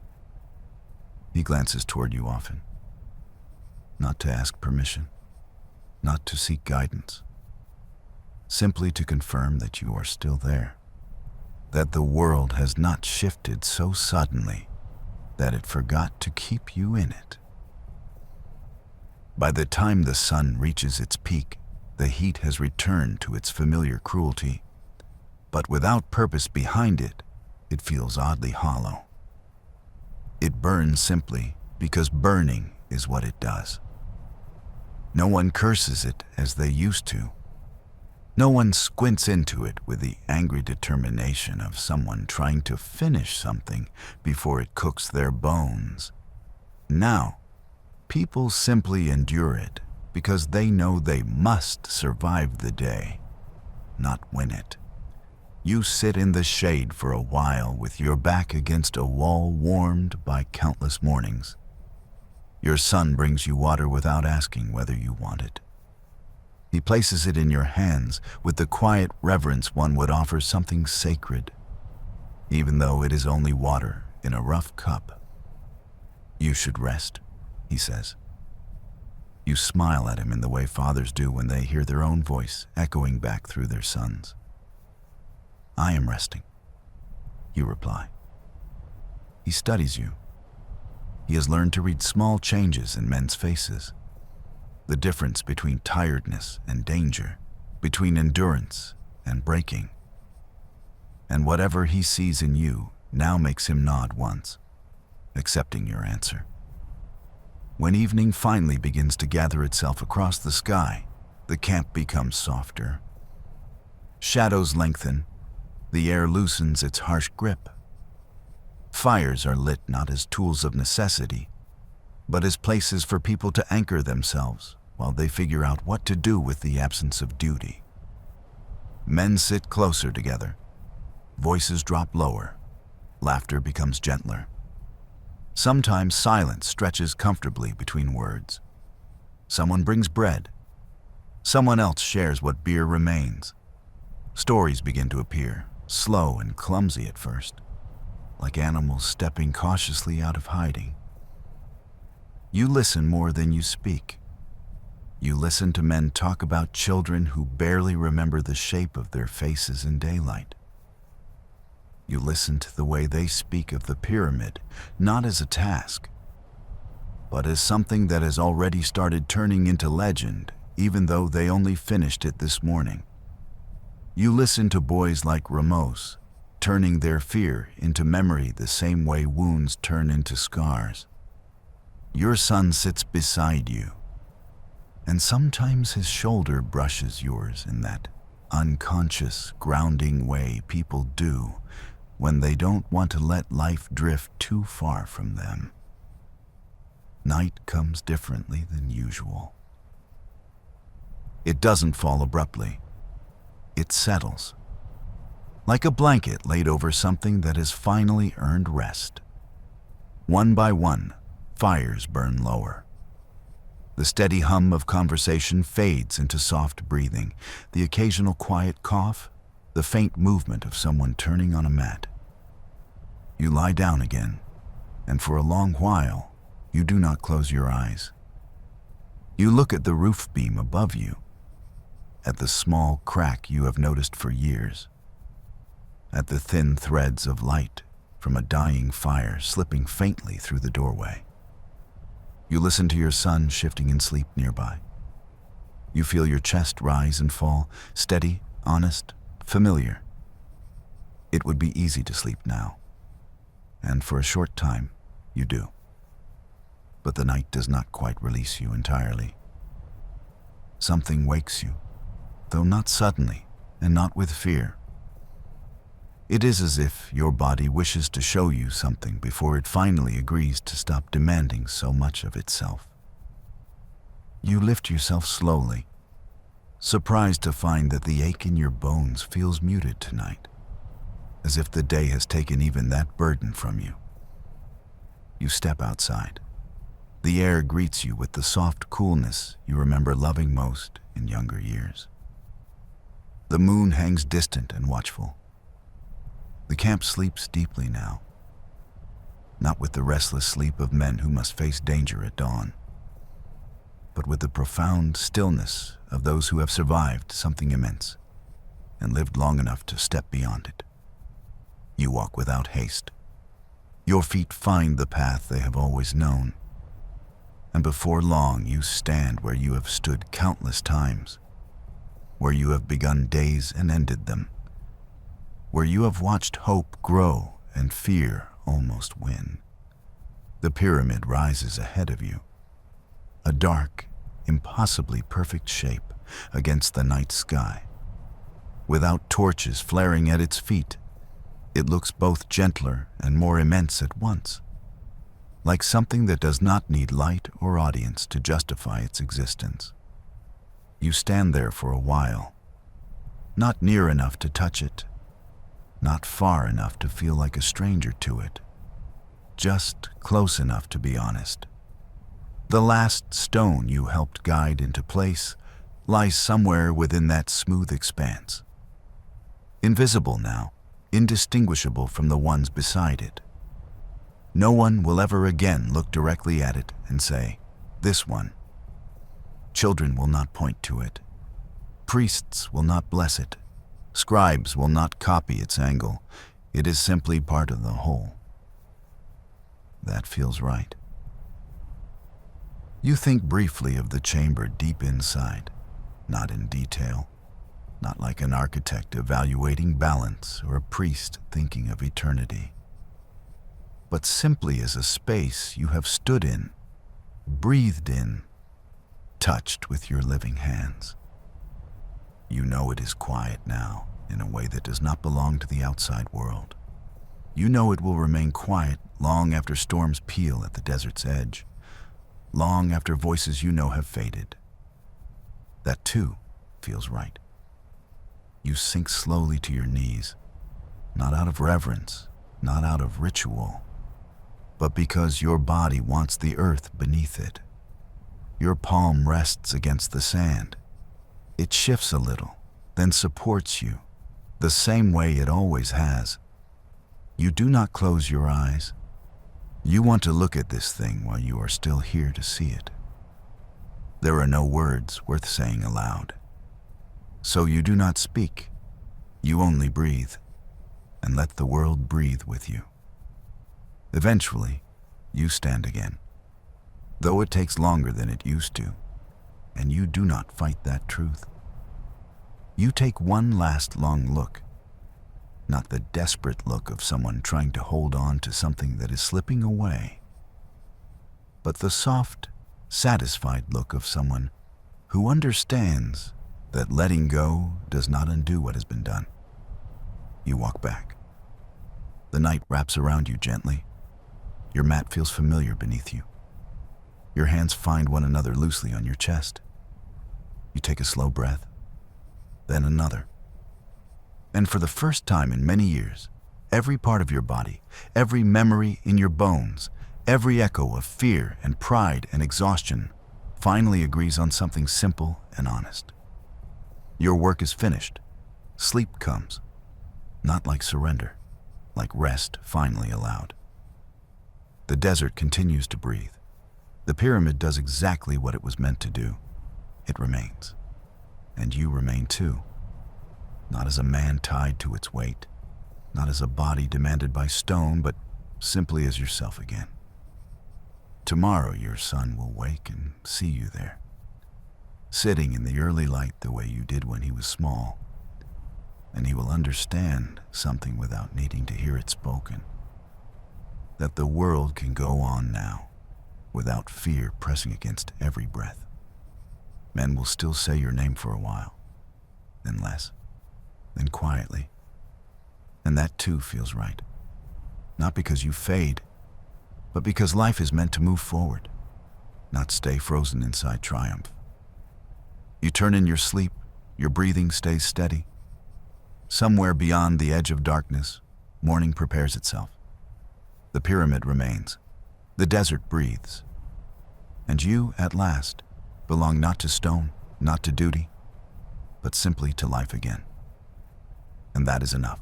He glances toward you often, not to ask permission, not to seek guidance, simply to confirm that you are still there, that the world has not shifted so suddenly that it forgot to keep you in it. By the time the sun reaches its peak, the heat has returned to its familiar cruelty, but without purpose behind it, it feels oddly hollow. It burns simply because burning is what it does. No one curses it as they used to. No one squints into it with the angry determination of someone trying to finish something before it cooks their bones. Now, people simply endure it because they know they must survive the day, not win it. You sit in the shade for a while with your back against a wall warmed by countless mornings. Your son brings you water without asking whether you want it. He places it in your hands with the quiet reverence one would offer something sacred, even though it is only water in a rough cup. You should rest, he says. You smile at him in the way fathers do when they hear their own voice echoing back through their sons. I am resting, you reply. He studies you. He has learned to read small changes in men's faces, the difference between tiredness and danger, between endurance and breaking. And whatever he sees in you now makes him nod once, accepting your answer. When evening finally begins to gather itself across the sky, the camp becomes softer. Shadows lengthen. The air loosens its harsh grip. Fires are lit not as tools of necessity, but as places for people to anchor themselves while they figure out what to do with the absence of duty. Men sit closer together. Voices drop lower. Laughter becomes gentler. Sometimes silence stretches comfortably between words. Someone brings bread. Someone else shares what beer remains. Stories begin to appear, slow and clumsy at first, like animals stepping cautiously out of hiding. You listen more than you speak. You listen to men talk about children who barely remember the shape of their faces in daylight. You listen to the way they speak of the pyramid, not as a task, but as something that has already started turning into legend, even though they only finished it this morning. You listen to boys like Ramos, turning their fear into memory the same way wounds turn into scars. Your son sits beside you, and sometimes his shoulder brushes yours in that unconscious, grounding way people do when they don't want to let life drift too far from them. Night comes differently than usual. It doesn't fall abruptly. It settles, like a blanket laid over something that has finally earned rest. One by one, fires burn lower. The steady hum of conversation fades into soft breathing, the occasional quiet cough, the faint movement of someone turning on a mat. You lie down again, and for a long while, you do not close your eyes. You look at the roof beam above you, at the small crack you have noticed for years, at the thin threads of light from a dying fire slipping faintly through the doorway. You listen to your son shifting in sleep nearby. You feel your chest rise and fall, steady, honest, familiar. It would be easy to sleep now, and for a short time, you do. But the night does not quite release you entirely. Something wakes you, though not suddenly and not with fear. It is as if your body wishes to show you something before it finally agrees to stop demanding so much of itself. You lift yourself slowly, surprised to find that the ache in your bones feels muted tonight, as if the day has taken even that burden from you. You step outside. The air greets you with the soft coolness you remember loving most in younger years. The moon hangs distant and watchful. The camp sleeps deeply now, not with the restless sleep of men who must face danger at dawn, but with the profound stillness of those who have survived something immense and lived long enough to step beyond it. You walk without haste. Your feet find the path they have always known, and before long you stand where you have stood countless times, where you have begun days and ended them, where you have watched hope grow and fear almost win. The pyramid rises ahead of you, a dark, impossibly perfect shape against the night sky. Without torches flaring at its feet, it looks both gentler and more immense at once, like something that does not need light or audience to justify its existence. You stand there for a while, not near enough to touch it, not far enough to feel like a stranger to it, just close enough to be honest. The last stone you helped guide into place lies somewhere within that smooth expanse, invisible now, indistinguishable from the ones beside it. No one will ever again look directly at it and say, "This one." Children will not point to it. Priests will not bless it. Scribes will not copy its angle. It is simply part of the whole. That feels right. You think briefly of the chamber deep inside, not in detail, not like an architect evaluating balance or a priest thinking of eternity, but simply as a space you have stood in, breathed in, touched with your living hands. You know it is quiet now in a way that does not belong to the outside world. You know it will remain quiet long after storms peal at the desert's edge, long after voices you know have faded. That too feels right. You sink slowly to your knees, not out of reverence, not out of ritual, but because your body wants the earth beneath it. Your palm rests against the sand. It shifts a little, then supports you, the same way it always has. You do not close your eyes. You want to look at this thing while you are still here to see it. There are no words worth saying aloud. So you do not speak. You only breathe, and let the world breathe with you. Eventually, you stand again, though it takes longer than it used to, and you do not fight that truth. You take one last long look, not the desperate look of someone trying to hold on to something that is slipping away, but the soft, satisfied look of someone who understands that letting go does not undo what has been done. You walk back. The night wraps around you gently. Your mat feels familiar beneath you. Your hands find one another loosely on your chest. You take a slow breath, then another. And for the first time in many years, every part of your body, every memory in your bones, every echo of fear and pride and exhaustion finally agrees on something simple and honest. Your work is finished. Sleep comes, not like surrender, like rest finally allowed. The desert continues to breathe. The pyramid does exactly what it was meant to do. It remains. And you remain too. Not as a man tied to its weight, not as a body demanded by stone, but simply as yourself again. Tomorrow your son will wake and see you there, sitting in the early light the way you did when he was small, and he will understand something without needing to hear it spoken, that the world can go on now without fear pressing against every breath. Men will still say your name for a while, then less, then quietly, and that too feels right. Not because you fade, but because life is meant to move forward, not stay frozen inside triumph. You turn in your sleep, your breathing stays steady. Somewhere beyond the edge of darkness, morning prepares itself. The pyramid remains. The desert breathes. And you, at last, belong not to stone, not to duty, but simply to life again. And that is enough.